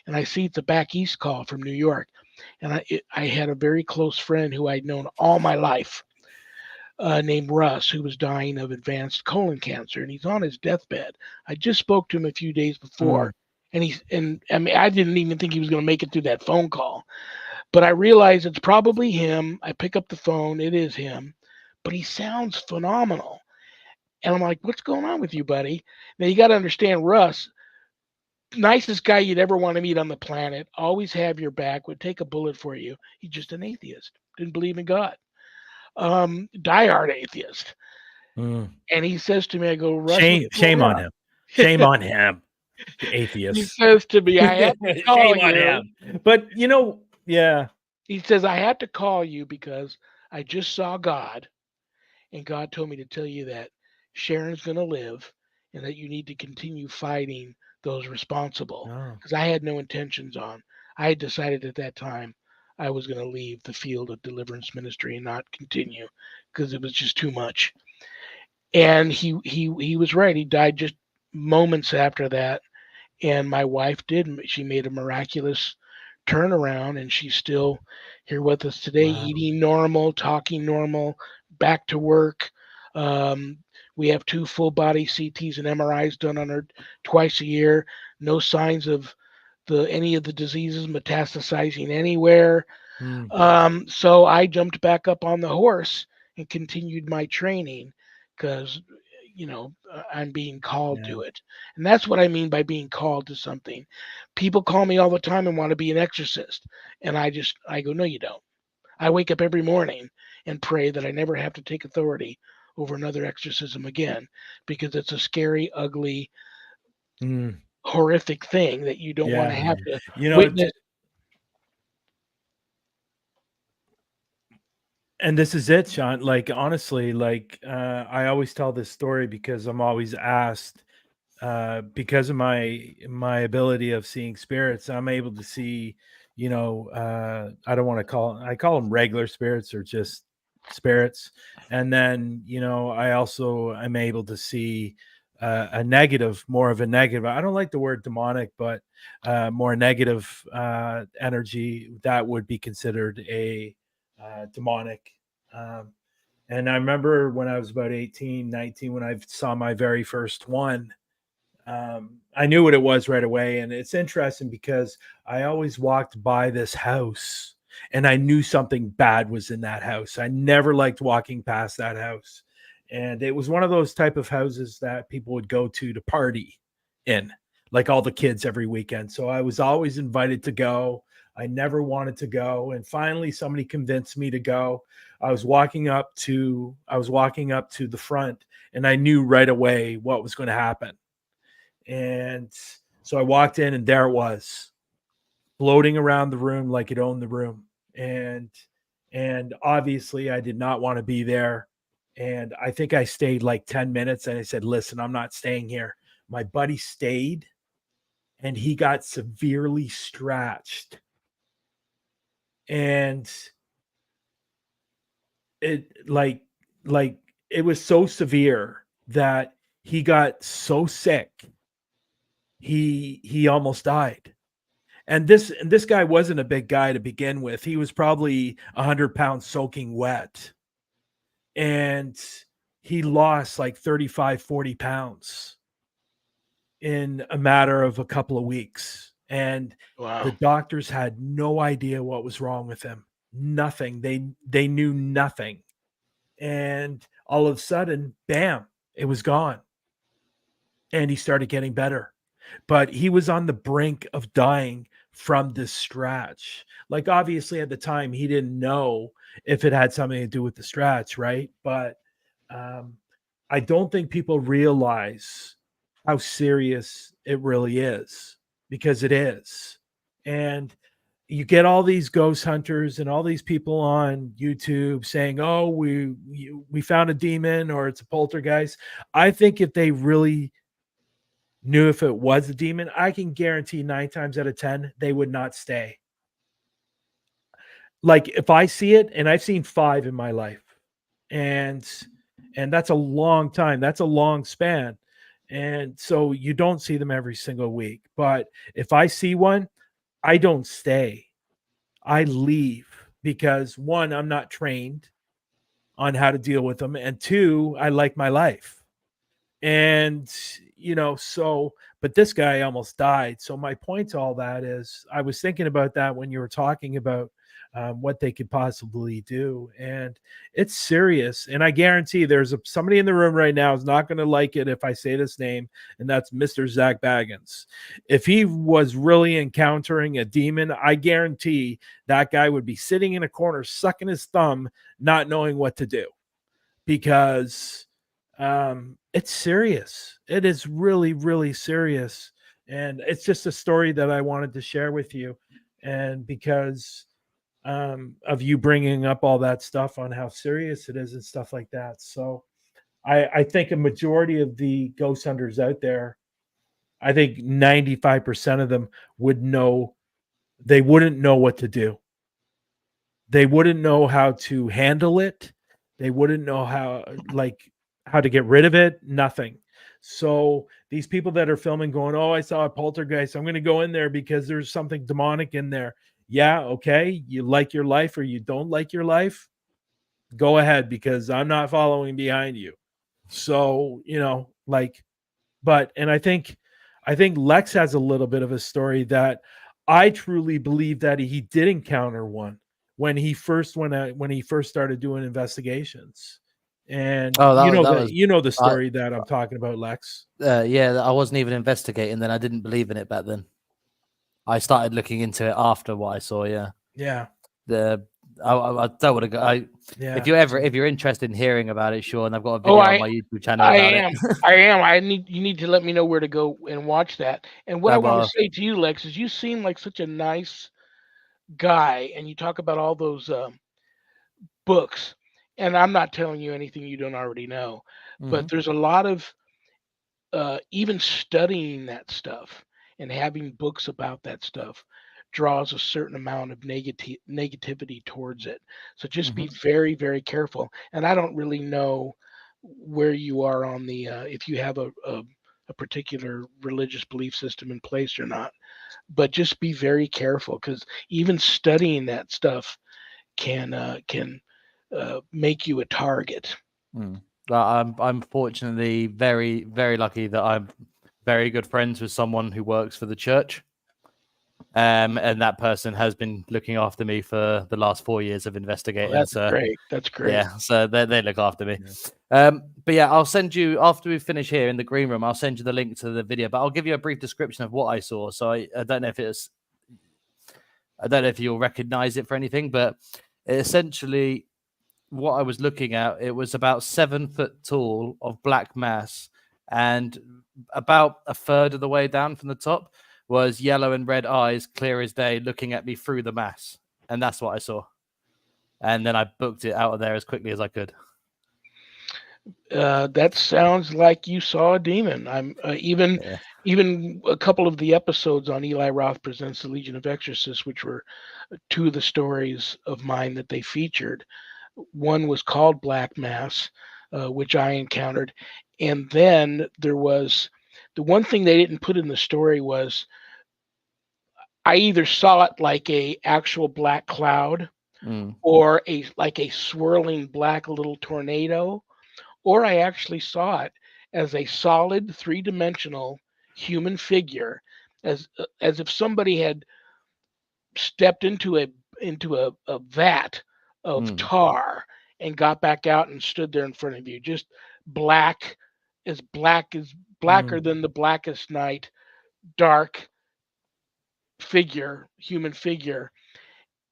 And I see it's a back east call from New York. And I had a very close friend who I'd known all my life, named Russ, who was dying of advanced colon cancer, and he's on his deathbed. I just spoke to him a few days before, and I mean, I didn't even think he was going to make it through that phone call, but I realized it's probably him. I pick up the phone, it is him, but he sounds phenomenal, and I'm like, "What's going on with you, buddy?" Now you got to understand, Russ, nicest guy you'd ever want to meet on the planet, always have your back, would take a bullet for you. He's just an atheist, didn't believe in God, diehard atheist. Mm. And he says to me, I go, Russ, Shame on him. Shame on him, the He atheist. says to me, I have to call Shame on you. him. But yeah. He says, I had to call you because I just saw God, and God told me to tell you that Sharon's going to live and that you need to continue fighting those responsible. Oh. Because I had no intentions on. I had decided at that time I was going to leave the field of deliverance ministry and not continue because it was just too much. And he was right. He died just moments after that. And my wife did. She made a miraculous turnaround, and she's still here with us today, Wow. eating normal, talking normal, back to work. Um, we have 2 full body CTs and MRIs done on her twice a year. No signs of any of the diseases metastasizing anywhere. So I jumped back up on the horse and continued my training because, I'm being called Yeah. to it. And that's what I mean by being called to something. People call me all the time and want to be an exorcist. And I go, no, you don't. I wake up every morning and pray that I never have to take authority over another exorcism again because it's a scary, ugly, horrific thing that you don't want to have to witness. And this is it, Sean. Like, honestly, I always tell this story because I'm always asked, because of my ability of seeing spirits, I'm able to see, I don't want to I call them regular spirits or just spirits. And then, I also am able to see more of a negative. I don't like the word demonic, but more negative energy that would be considered a demonic. And I remember when I was about 18, 19, when I saw my very first one, I knew what it was right away. And it's interesting because I always walked by this house and I knew something bad was in that house. I never liked walking past that house. And it was one of those type of houses that people would go to party in, like all the kids every weekend. So I was always invited to go. I never wanted to go. And finally somebody convinced me to go. I was walking up to the front and I knew right away what was going to happen. And so I walked in and there it was, floating around the room like it owned the room. And obviously I did not want to be there. And I think I stayed like 10 minutes and I said, listen, I'm not staying here. My buddy stayed and he got severely scratched. And it like it was so severe that he got so sick, he almost died. And this guy wasn't a big guy to begin with. He was probably 100 pounds soaking wet. And he lost like 35, 40 pounds in a matter of a couple of weeks. And Wow. the doctors had no idea what was wrong with him. Nothing. They knew nothing. And all of a sudden, bam, it was gone. And he started getting better. But he was on the brink of dying from this stretch. Like, obviously at the time he didn't know if it had something to do with the stretch, right? But I don't think people realize how serious it really is, because it is. And you get all these ghost hunters and all these people on YouTube saying, "Oh, we found a demon," or "It's a poltergeist." I think if they really knew if it was a demon, I can guarantee 9 times out of 10 they would not stay. Like, if I see it, and I've seen 5 in my life, and that's a long time, that's a long span, and so you don't see them every single week. But if I see one, I don't stay, I leave, because 1, I'm not trained on how to deal with them, and 2, I like my life. And so, but this guy almost died. So my point to all that is, I was thinking about that when you were talking about what they could possibly do, and it's serious. And I guarantee there's somebody in the room right now is not going to like it if I say this name, and that's Mr. Zach Baggins. If he was really encountering a demon, I guarantee that guy would be sitting in a corner sucking his thumb, not knowing what to do, because it's serious. It is really, really serious. And it's just a story that I wanted to share with you. And because of you bringing up all that stuff on how serious it is and stuff like that. So I think a majority of the ghost hunters out there, I think 95% of them would know, they wouldn't know what to do. They wouldn't know how to handle it. They wouldn't know how to get rid of it. Nothing. So these people that are filming going, "Oh, I saw a poltergeist, I'm going to go in there because there's something demonic in there." Yeah, okay. You like your life or you don't like your life, go ahead, because I'm not following behind you. So, but, and I think Lex has a little bit of a story that I truly believe that he did encounter one when he first started doing investigations. And you know the story that I'm talking about, Lex. Yeah, I wasn't even investigating then. I didn't believe in it back then. I started looking into it after what I saw. Yeah. I don't want to go. If you're interested in hearing about it, Sean, I've got a video on my YouTube channel about it. I am. You need to let me know where to go and watch that. And what I want to say to you, Lex, is you seem like such a nice guy, and you talk about all those books. And I'm not telling you anything you don't already know, but there's a lot of even studying that stuff and having books about that stuff draws a certain amount of negativity towards it. So just be very, very careful. And I don't really know where you are on the if you have a particular religious belief system in place or not, but just be very careful, because even studying that stuff can make you a target. I'm fortunately very, very lucky that I'm very good friends with someone who works for the church. And that person has been looking after me for the last 4 years of investigating. That's great. That's great. Yeah, so they look after me. But yeah, I'll send you, after we finish here in the green room, I'll send you the link to the video. But I'll give you a brief description of what I saw. So I don't know if you'll recognize it for anything, but essentially what I was looking at, it was about 7 foot tall of black mass, and about a third of the way down from the top was yellow and red eyes, clear as day, looking at me through the mass. And that's what I saw. And then I booked it out of there as quickly as I could. That sounds like you saw a demon. I'm even a couple of the episodes on Eli Roth Presents the Legion of Exorcists, which were 2 of the stories of mine that they featured. One was called Black Mass. which I encountered. And then there was the one thing they didn't put in the story was I either saw it like a actual black cloud or like a swirling black little tornado, or I actually saw it as a solid 3-dimensional human figure, as if somebody had stepped into a vat of tar and got back out and stood there in front of you, just black as blacker than the blackest night, dark figure, human figure.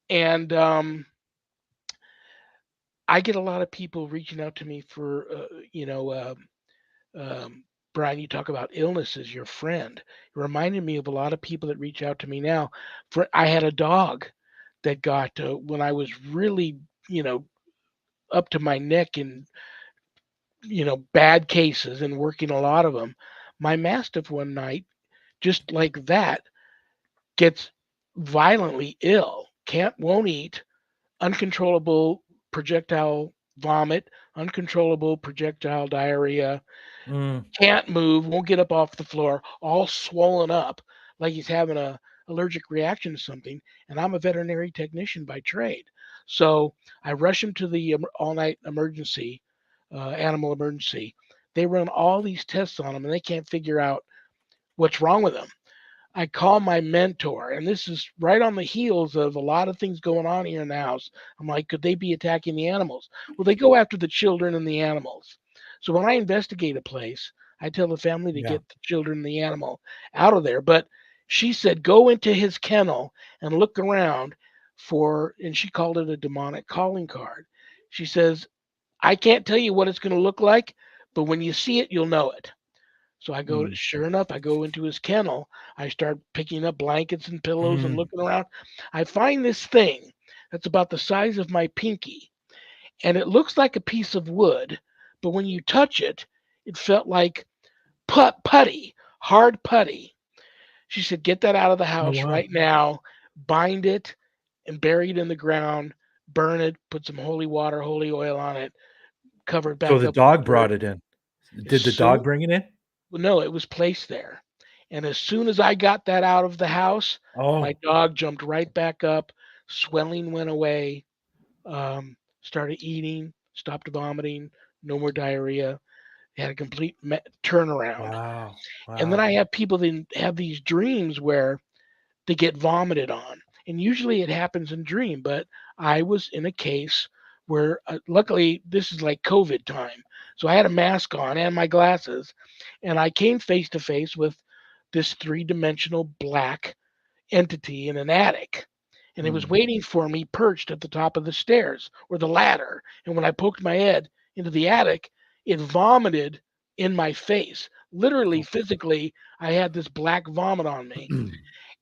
And I get a lot of people reaching out to me for Brian, you talk about illness as your friend. It reminded me of a lot of people that reach out to me now. I had a dog that got when I was really, up to my neck in, bad cases and working a lot of them. My Mastiff one night, just like that, gets violently ill, won't eat, uncontrollable projectile vomit, uncontrollable projectile diarrhea, can't move, won't get up off the floor, all swollen up like he's having a allergic reaction to something. And I'm a veterinary technician by trade. So I rush him to the all-night emergency, animal emergency. They run all these tests on him and they can't figure out what's wrong with him. I call my mentor, and this is right on the heels of a lot of things going on here in the house. I'm like, could they be attacking the animals? Well, they go after the children and the animals. So when I investigate a place, I tell the family to get the children and the animal out of there. But she said, go into his kennel and look around and she called it a demonic calling card. She says, I can't tell you what it's going to look like, but when you see it, you'll know it. So I go, sure enough, I go into his kennel. I start picking up blankets and pillows and looking around. I find this thing that's about the size of my pinky. And it looks like a piece of wood, but when you touch it, it felt like putty, hard putty. She said, get that out of the house right now, bind it and bury it in the ground, burn it, put some holy water, holy oil on it, cover it back up. So the dog brought it in. Did the dog bring it in? No, it was placed there. And as soon as I got that out of the house, my dog jumped right back up. Swelling went away. Started eating, stopped vomiting, no more diarrhea. Had a complete turnaround. Wow. And then I have people that have these dreams where they get vomited on. And usually it happens in dream, but I was in a case where luckily this is like COVID time. So I had a mask on and my glasses, and I came face to face with this 3-dimensional black entity in an attic. And it was waiting for me perched at the top of the stairs or the ladder. And when I poked my head into the attic, it vomited in my face. Literally, physically, I had this black vomit on me.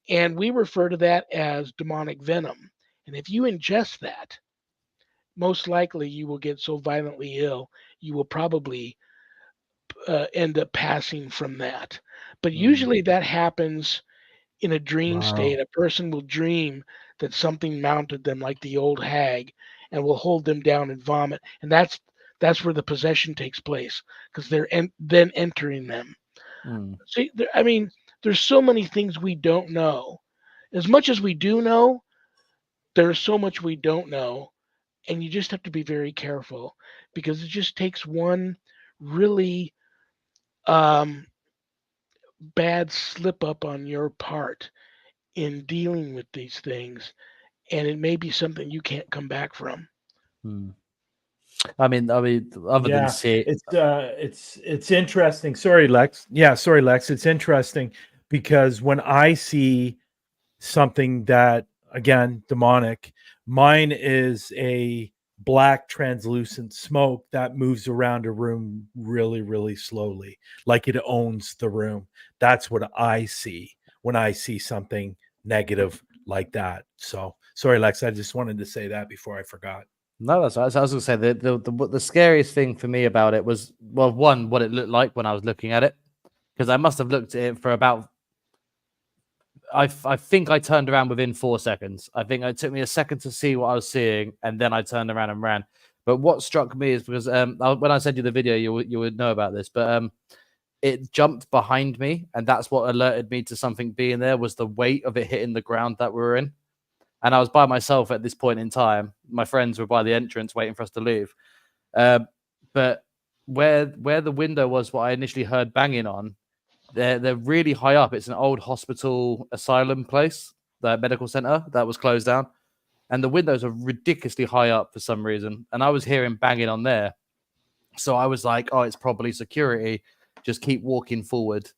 And we refer to that as demonic venom. And if you ingest that, most likely you will get so violently ill, you will probably end up passing from that. But usually that happens in a dream state. A person will dream that something mounted them like the old hag and will hold them down and vomit. And that's where the possession takes place, because they're then entering them. See, there's so many things we don't know. As much as we do know, there's so much we don't know. And you just have to be very careful, because it just takes one really bad slip up on your part in dealing with these things, and it may be something you can't come back from. I mean, other than see, it's interesting. Sorry, Lex. Yeah, sorry, Lex. It's interesting because when I see something that, again, demonic, mine is a black translucent smoke that moves around a room really, really slowly, like it owns the room. That's what I see when I see something negative like that. So sorry, Lex, I just wanted to say that before I forgot. No, that's right. So I was going to say the scariest thing for me about it was, well, one, what it looked like when I was looking at it, because I must have looked at it for about, I think I turned around within 4 seconds. I think it took me a second to see what I was seeing, and then I turned around and ran. But what struck me is because when I sent you the video, you would know about this, but it jumped behind me, and that's what alerted me to something being there, was the weight of it hitting the ground that we were in. And I was by myself at this point in time. My friends were by the entrance waiting for us to leave. But where the window was, what I initially heard banging on, they're really high up. It's an old hospital asylum place, the medical center that was closed down. And the windows are ridiculously high up for some reason. And I was hearing banging on there. So I was like, oh, it's probably security. Just keep walking forward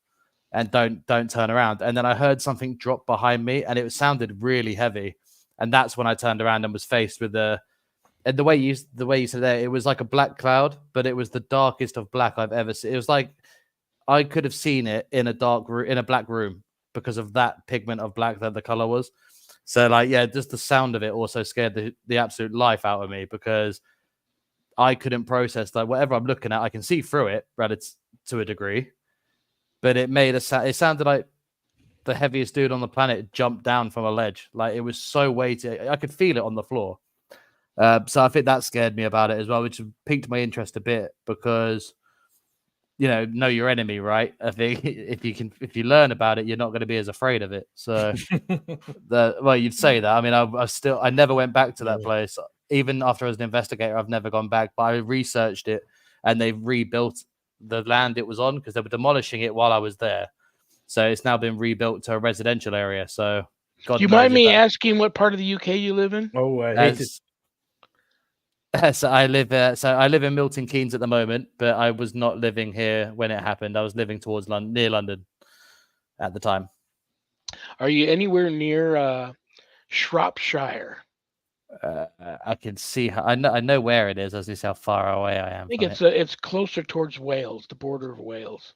and don't turn around. And then I heard something drop behind me, and it sounded really heavy. And that's when I turned around and was faced with the way you said that, it was like a black cloud, but it was the darkest of black I've ever seen. It was like I could have seen it in a black room because of that pigment of black that the color was. So like, yeah, just the sound of it also scared the absolute life out of me, because I couldn't process that whatever I'm looking at, I can see through it, relative to a degree, but it made it sounded like the heaviest dude on the planet jumped down from a ledge. Like, it was so weighty. I could feel it on the floor. So I think that scared me about it as well, which piqued my interest a bit, because, know your enemy, right? I think if you learn about it, you're not going to be as afraid of it. So, you'd say that. I mean, I never went back to that place. Even after I was an investigator, I've never gone back. But I researched it, and they've rebuilt the land it was on, because they were demolishing it while I was there. So it's now been rebuilt to a residential area. So, God, do you mind me asking what part of the UK you live in? Oh, I hate to. So I live in Milton Keynes at the moment, but I was not living here when it happened. I was living towards near London at the time. Are you anywhere near Shropshire? I can see I know where it is. As you see how far away I am. I think it's closer towards Wales, the border of Wales.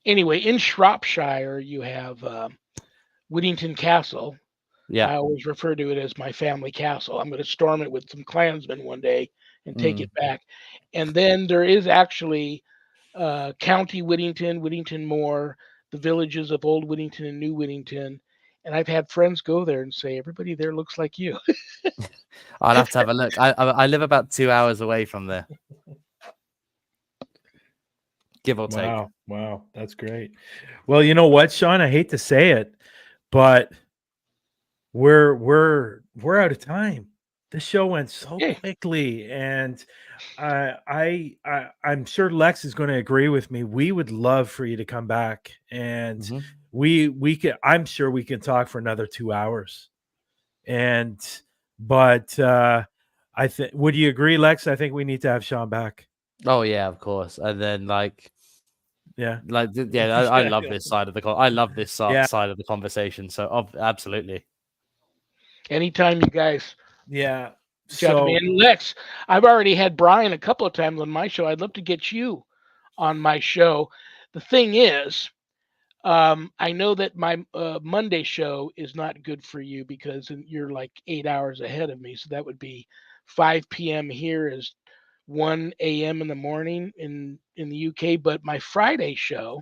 Anyway, in Shropshire, you have Whittington Castle. Yeah. I always refer to it as my family castle. I'm going to storm it with some clansmen one day and take it back. And then there is actually County Whittington, Whittington Moor, the villages of Old Whittington and New Whittington. And I've had friends go there and say, everybody there looks like you. I'll have to have a look. I live about 2 hours away from there. Give or take. Wow, that's great. Well, you know what, Shawn? I hate to say it, but we're out of time. This show went so quickly, and I'm sure Lex is going to agree with me. We would love for you to come back, and we can. I'm sure we can talk for another 2 hours. But I think, would you agree, Lex? I think we need to have Shawn back. Oh yeah, of course. And then I love this side of the side of the conversation. So absolutely. Anytime you guys. Yeah. So, and Lex, I've already had Brian a couple of times on my show. I'd love to get you on my show. The thing is, I know that my Monday show is not good for you because you're like 8 hours ahead of me. So that would be 5 p.m. here is 1 a.m. in the morning in the UK. But my Friday show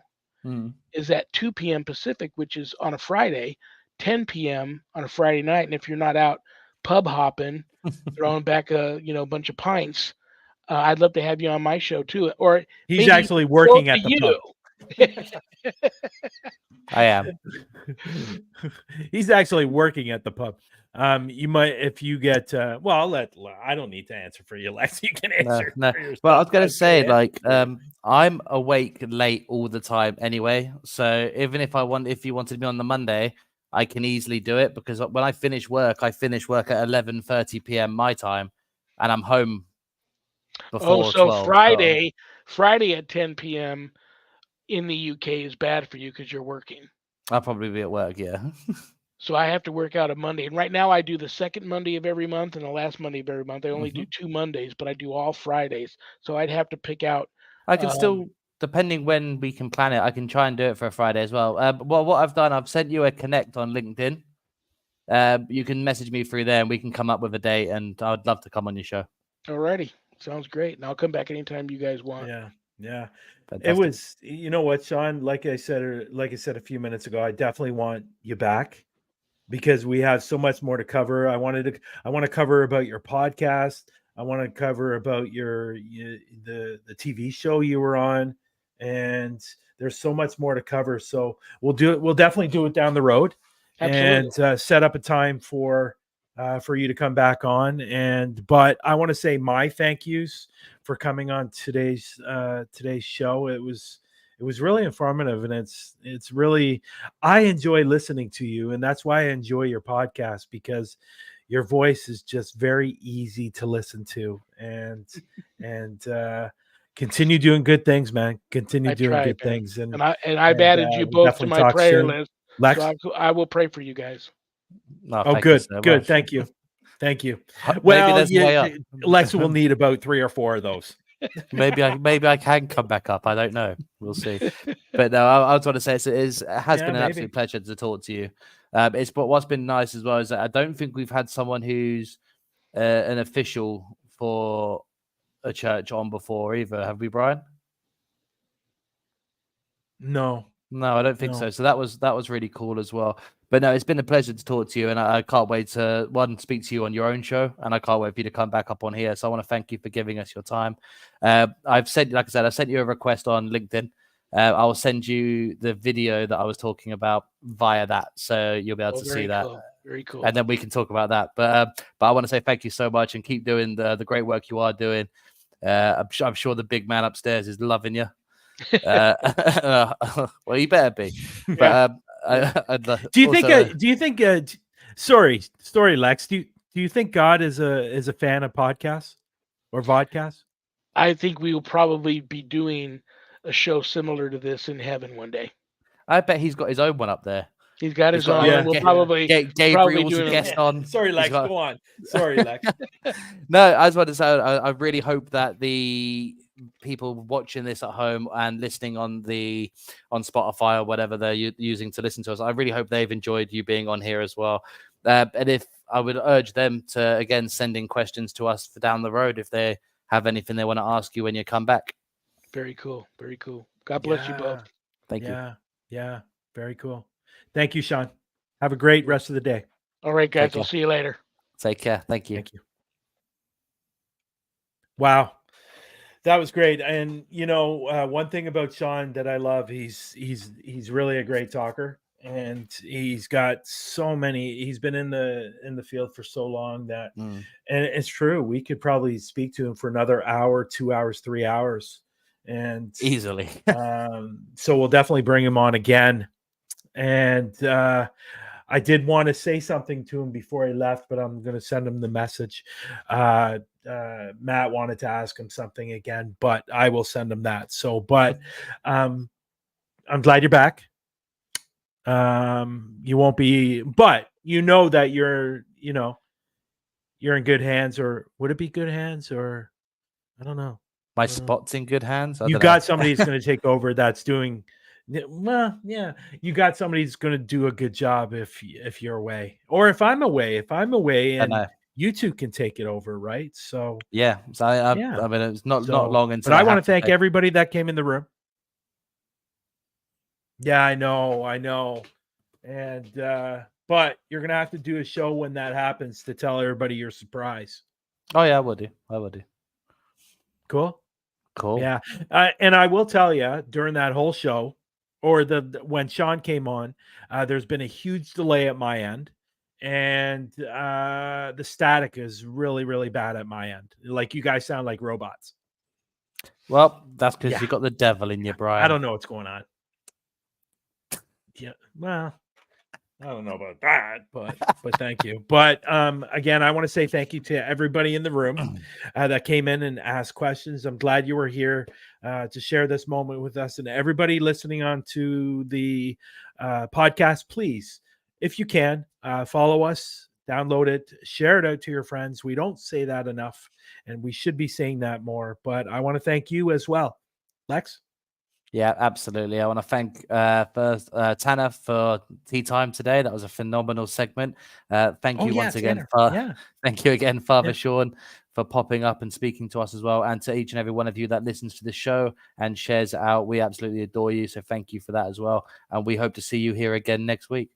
is at 2 p.m. Pacific, which is on a Friday, 10 p.m. on a Friday night. And if you're not out pub hopping, throwing back a bunch of pints, I'd love to have you on my show too. Or he's actually working at the pub. I am. He's actually working at the pub. You might, if you get well, I don't need to answer for you, Lex. You can answer. No. Well, I was going to say, I'm awake late all the time anyway. So even if you wanted me on the Monday, I can easily do it, because when I finish work at 11:30 p.m. my time, and I'm home before 12. Friday at 10 p.m. in the UK is bad for you because you're working. I'll probably be at work, yeah. So I have to work out a Monday. And right now I do the second Monday of every month and the last Monday of every month. I only do 2 Mondays, but I do all Fridays. So I'd have to pick out. I can still, depending when we can plan it, I can try and do it for a Friday as well. Well, what I've done, I've sent you a connect on LinkedIn. You can message me through there and we can come up with a date, and I'd love to come on your show. Alrighty. Sounds great. And I'll come back anytime you guys want. Yeah. Fantastic. It was, you know what, Shawn, like I said a few minutes ago, I definitely want you back because we have so much more to cover. I want to cover about your podcast. I want to cover about the TV show you were on, and there's so much more to cover. So we'll do it. We'll definitely do it down the road, Absolutely. and set up a time for you to come back on. But I want to say my thank yous for coming on today's show. It was really informative, and it's really, I enjoy listening to you, and that's why I enjoy your podcast, because your voice is just very easy to listen to, and continue doing good things, man. Continue I doing try, good man. things, and And I've added you we'll both to definitely my talk prayer soon. list. Lex. So I will pray for you guys. No, Oh, thank you good, so good. much. Thank you, thank you. Maybe Well, there's a way up. Lex will need about 3 or 4 of those. maybe I can come back up. I don't know. We'll see. But no, I was want to say it has Yeah, been an maybe. absolute pleasure to talk to you. But what's been nice as well is that I don't think we've had someone who's an official for a church on before either. Have we, Brian? No. No, I don't think No. so. So that was really cool as well. But no, it's been a pleasure to talk to you, and I can't wait to speak to you on your own show, and I can't wait for you to come back up on here. So I want to thank you for giving us your time. I've sent you a request on LinkedIn. I'll send you the video that I was talking about via that, so you'll be able to see that. Cool. Very cool. And then we can talk about that. But I want to say thank you so much, and keep doing the great work you are doing. I'm sure the big man upstairs is loving you. Well, you better be. But do you think sorry, Lex, do you think God is a fan of podcasts or vodcasts? I think we will probably be doing a show similar to this in heaven one day. I bet he's got his own one up there. He's got his own. Yeah. We'll probably Gabriel's doing a guest on. Sorry, Lex. Go on. Sorry, Lex. No, I just want to say I really hope that the people watching this at home and listening on Spotify or whatever they're using to listen to us, I really hope they've enjoyed you being on here as well. And if I would urge them to again send in questions to us for down the road if they have anything they want to ask you when you come back. Very cool. Very cool. God bless you both. Thank you. Yeah. Very cool. Thank you, Shawn. Have a great rest of the day. All right, guys. I'll see you later. Take care. Thank you. Thank you. Wow. That was great. And one thing about Shawn that I love, he's really a great talker, and he's got so many, he's been in the field for so long that and it's true, we could probably speak to him for another hour, 2 hours, 3 hours, and easily. So we'll definitely bring him on again. And I did want to say something to him before he left, but I'm going to send him the message. Matt wanted to ask him something again, but I will send him that. So, but I'm glad you're back. You won't be, but that you're in good hands, or would it be good hands, or I don't know. My spot's in good hands. You got somebody who's going to take over that's doing. Well, yeah, you got somebody who's going to do a good job if you're away, or if I'm away, and you two can take it over, right? So yeah, so I mean, it's not long until. But I want to thank everybody that came in the room. Yeah, I know, and but you're gonna have to do a show when that happens to tell everybody your surprise. Oh yeah, I will do. Cool. Yeah, and I will tell you, during that whole show, or when Shawn came on, there's been a huge delay at my end, and the static is really, really bad at my end. Like, you guys sound like robots. Well, that's because you got the devil in you, Brian. I don't know what's going on. Yeah, well, I don't know about that, but thank you. But again, I want to say thank you to everybody in the room that came in and asked questions. I'm glad you were here to share this moment with us, and everybody listening on to the podcast. Please, if you can, follow us, download it, share it out to your friends. We don't say that enough, and we should be saying that more. But I want to thank you as well, Lex. Yeah, absolutely. I want to thank first Tanner for tea time today. That was a phenomenal segment. Thank you once again. Thank you again, Father Shawn, for popping up and speaking to us as well. And to each and every one of you that listens to the show and shares it out. We absolutely adore you. So thank you for that as well. And we hope to see you here again next week.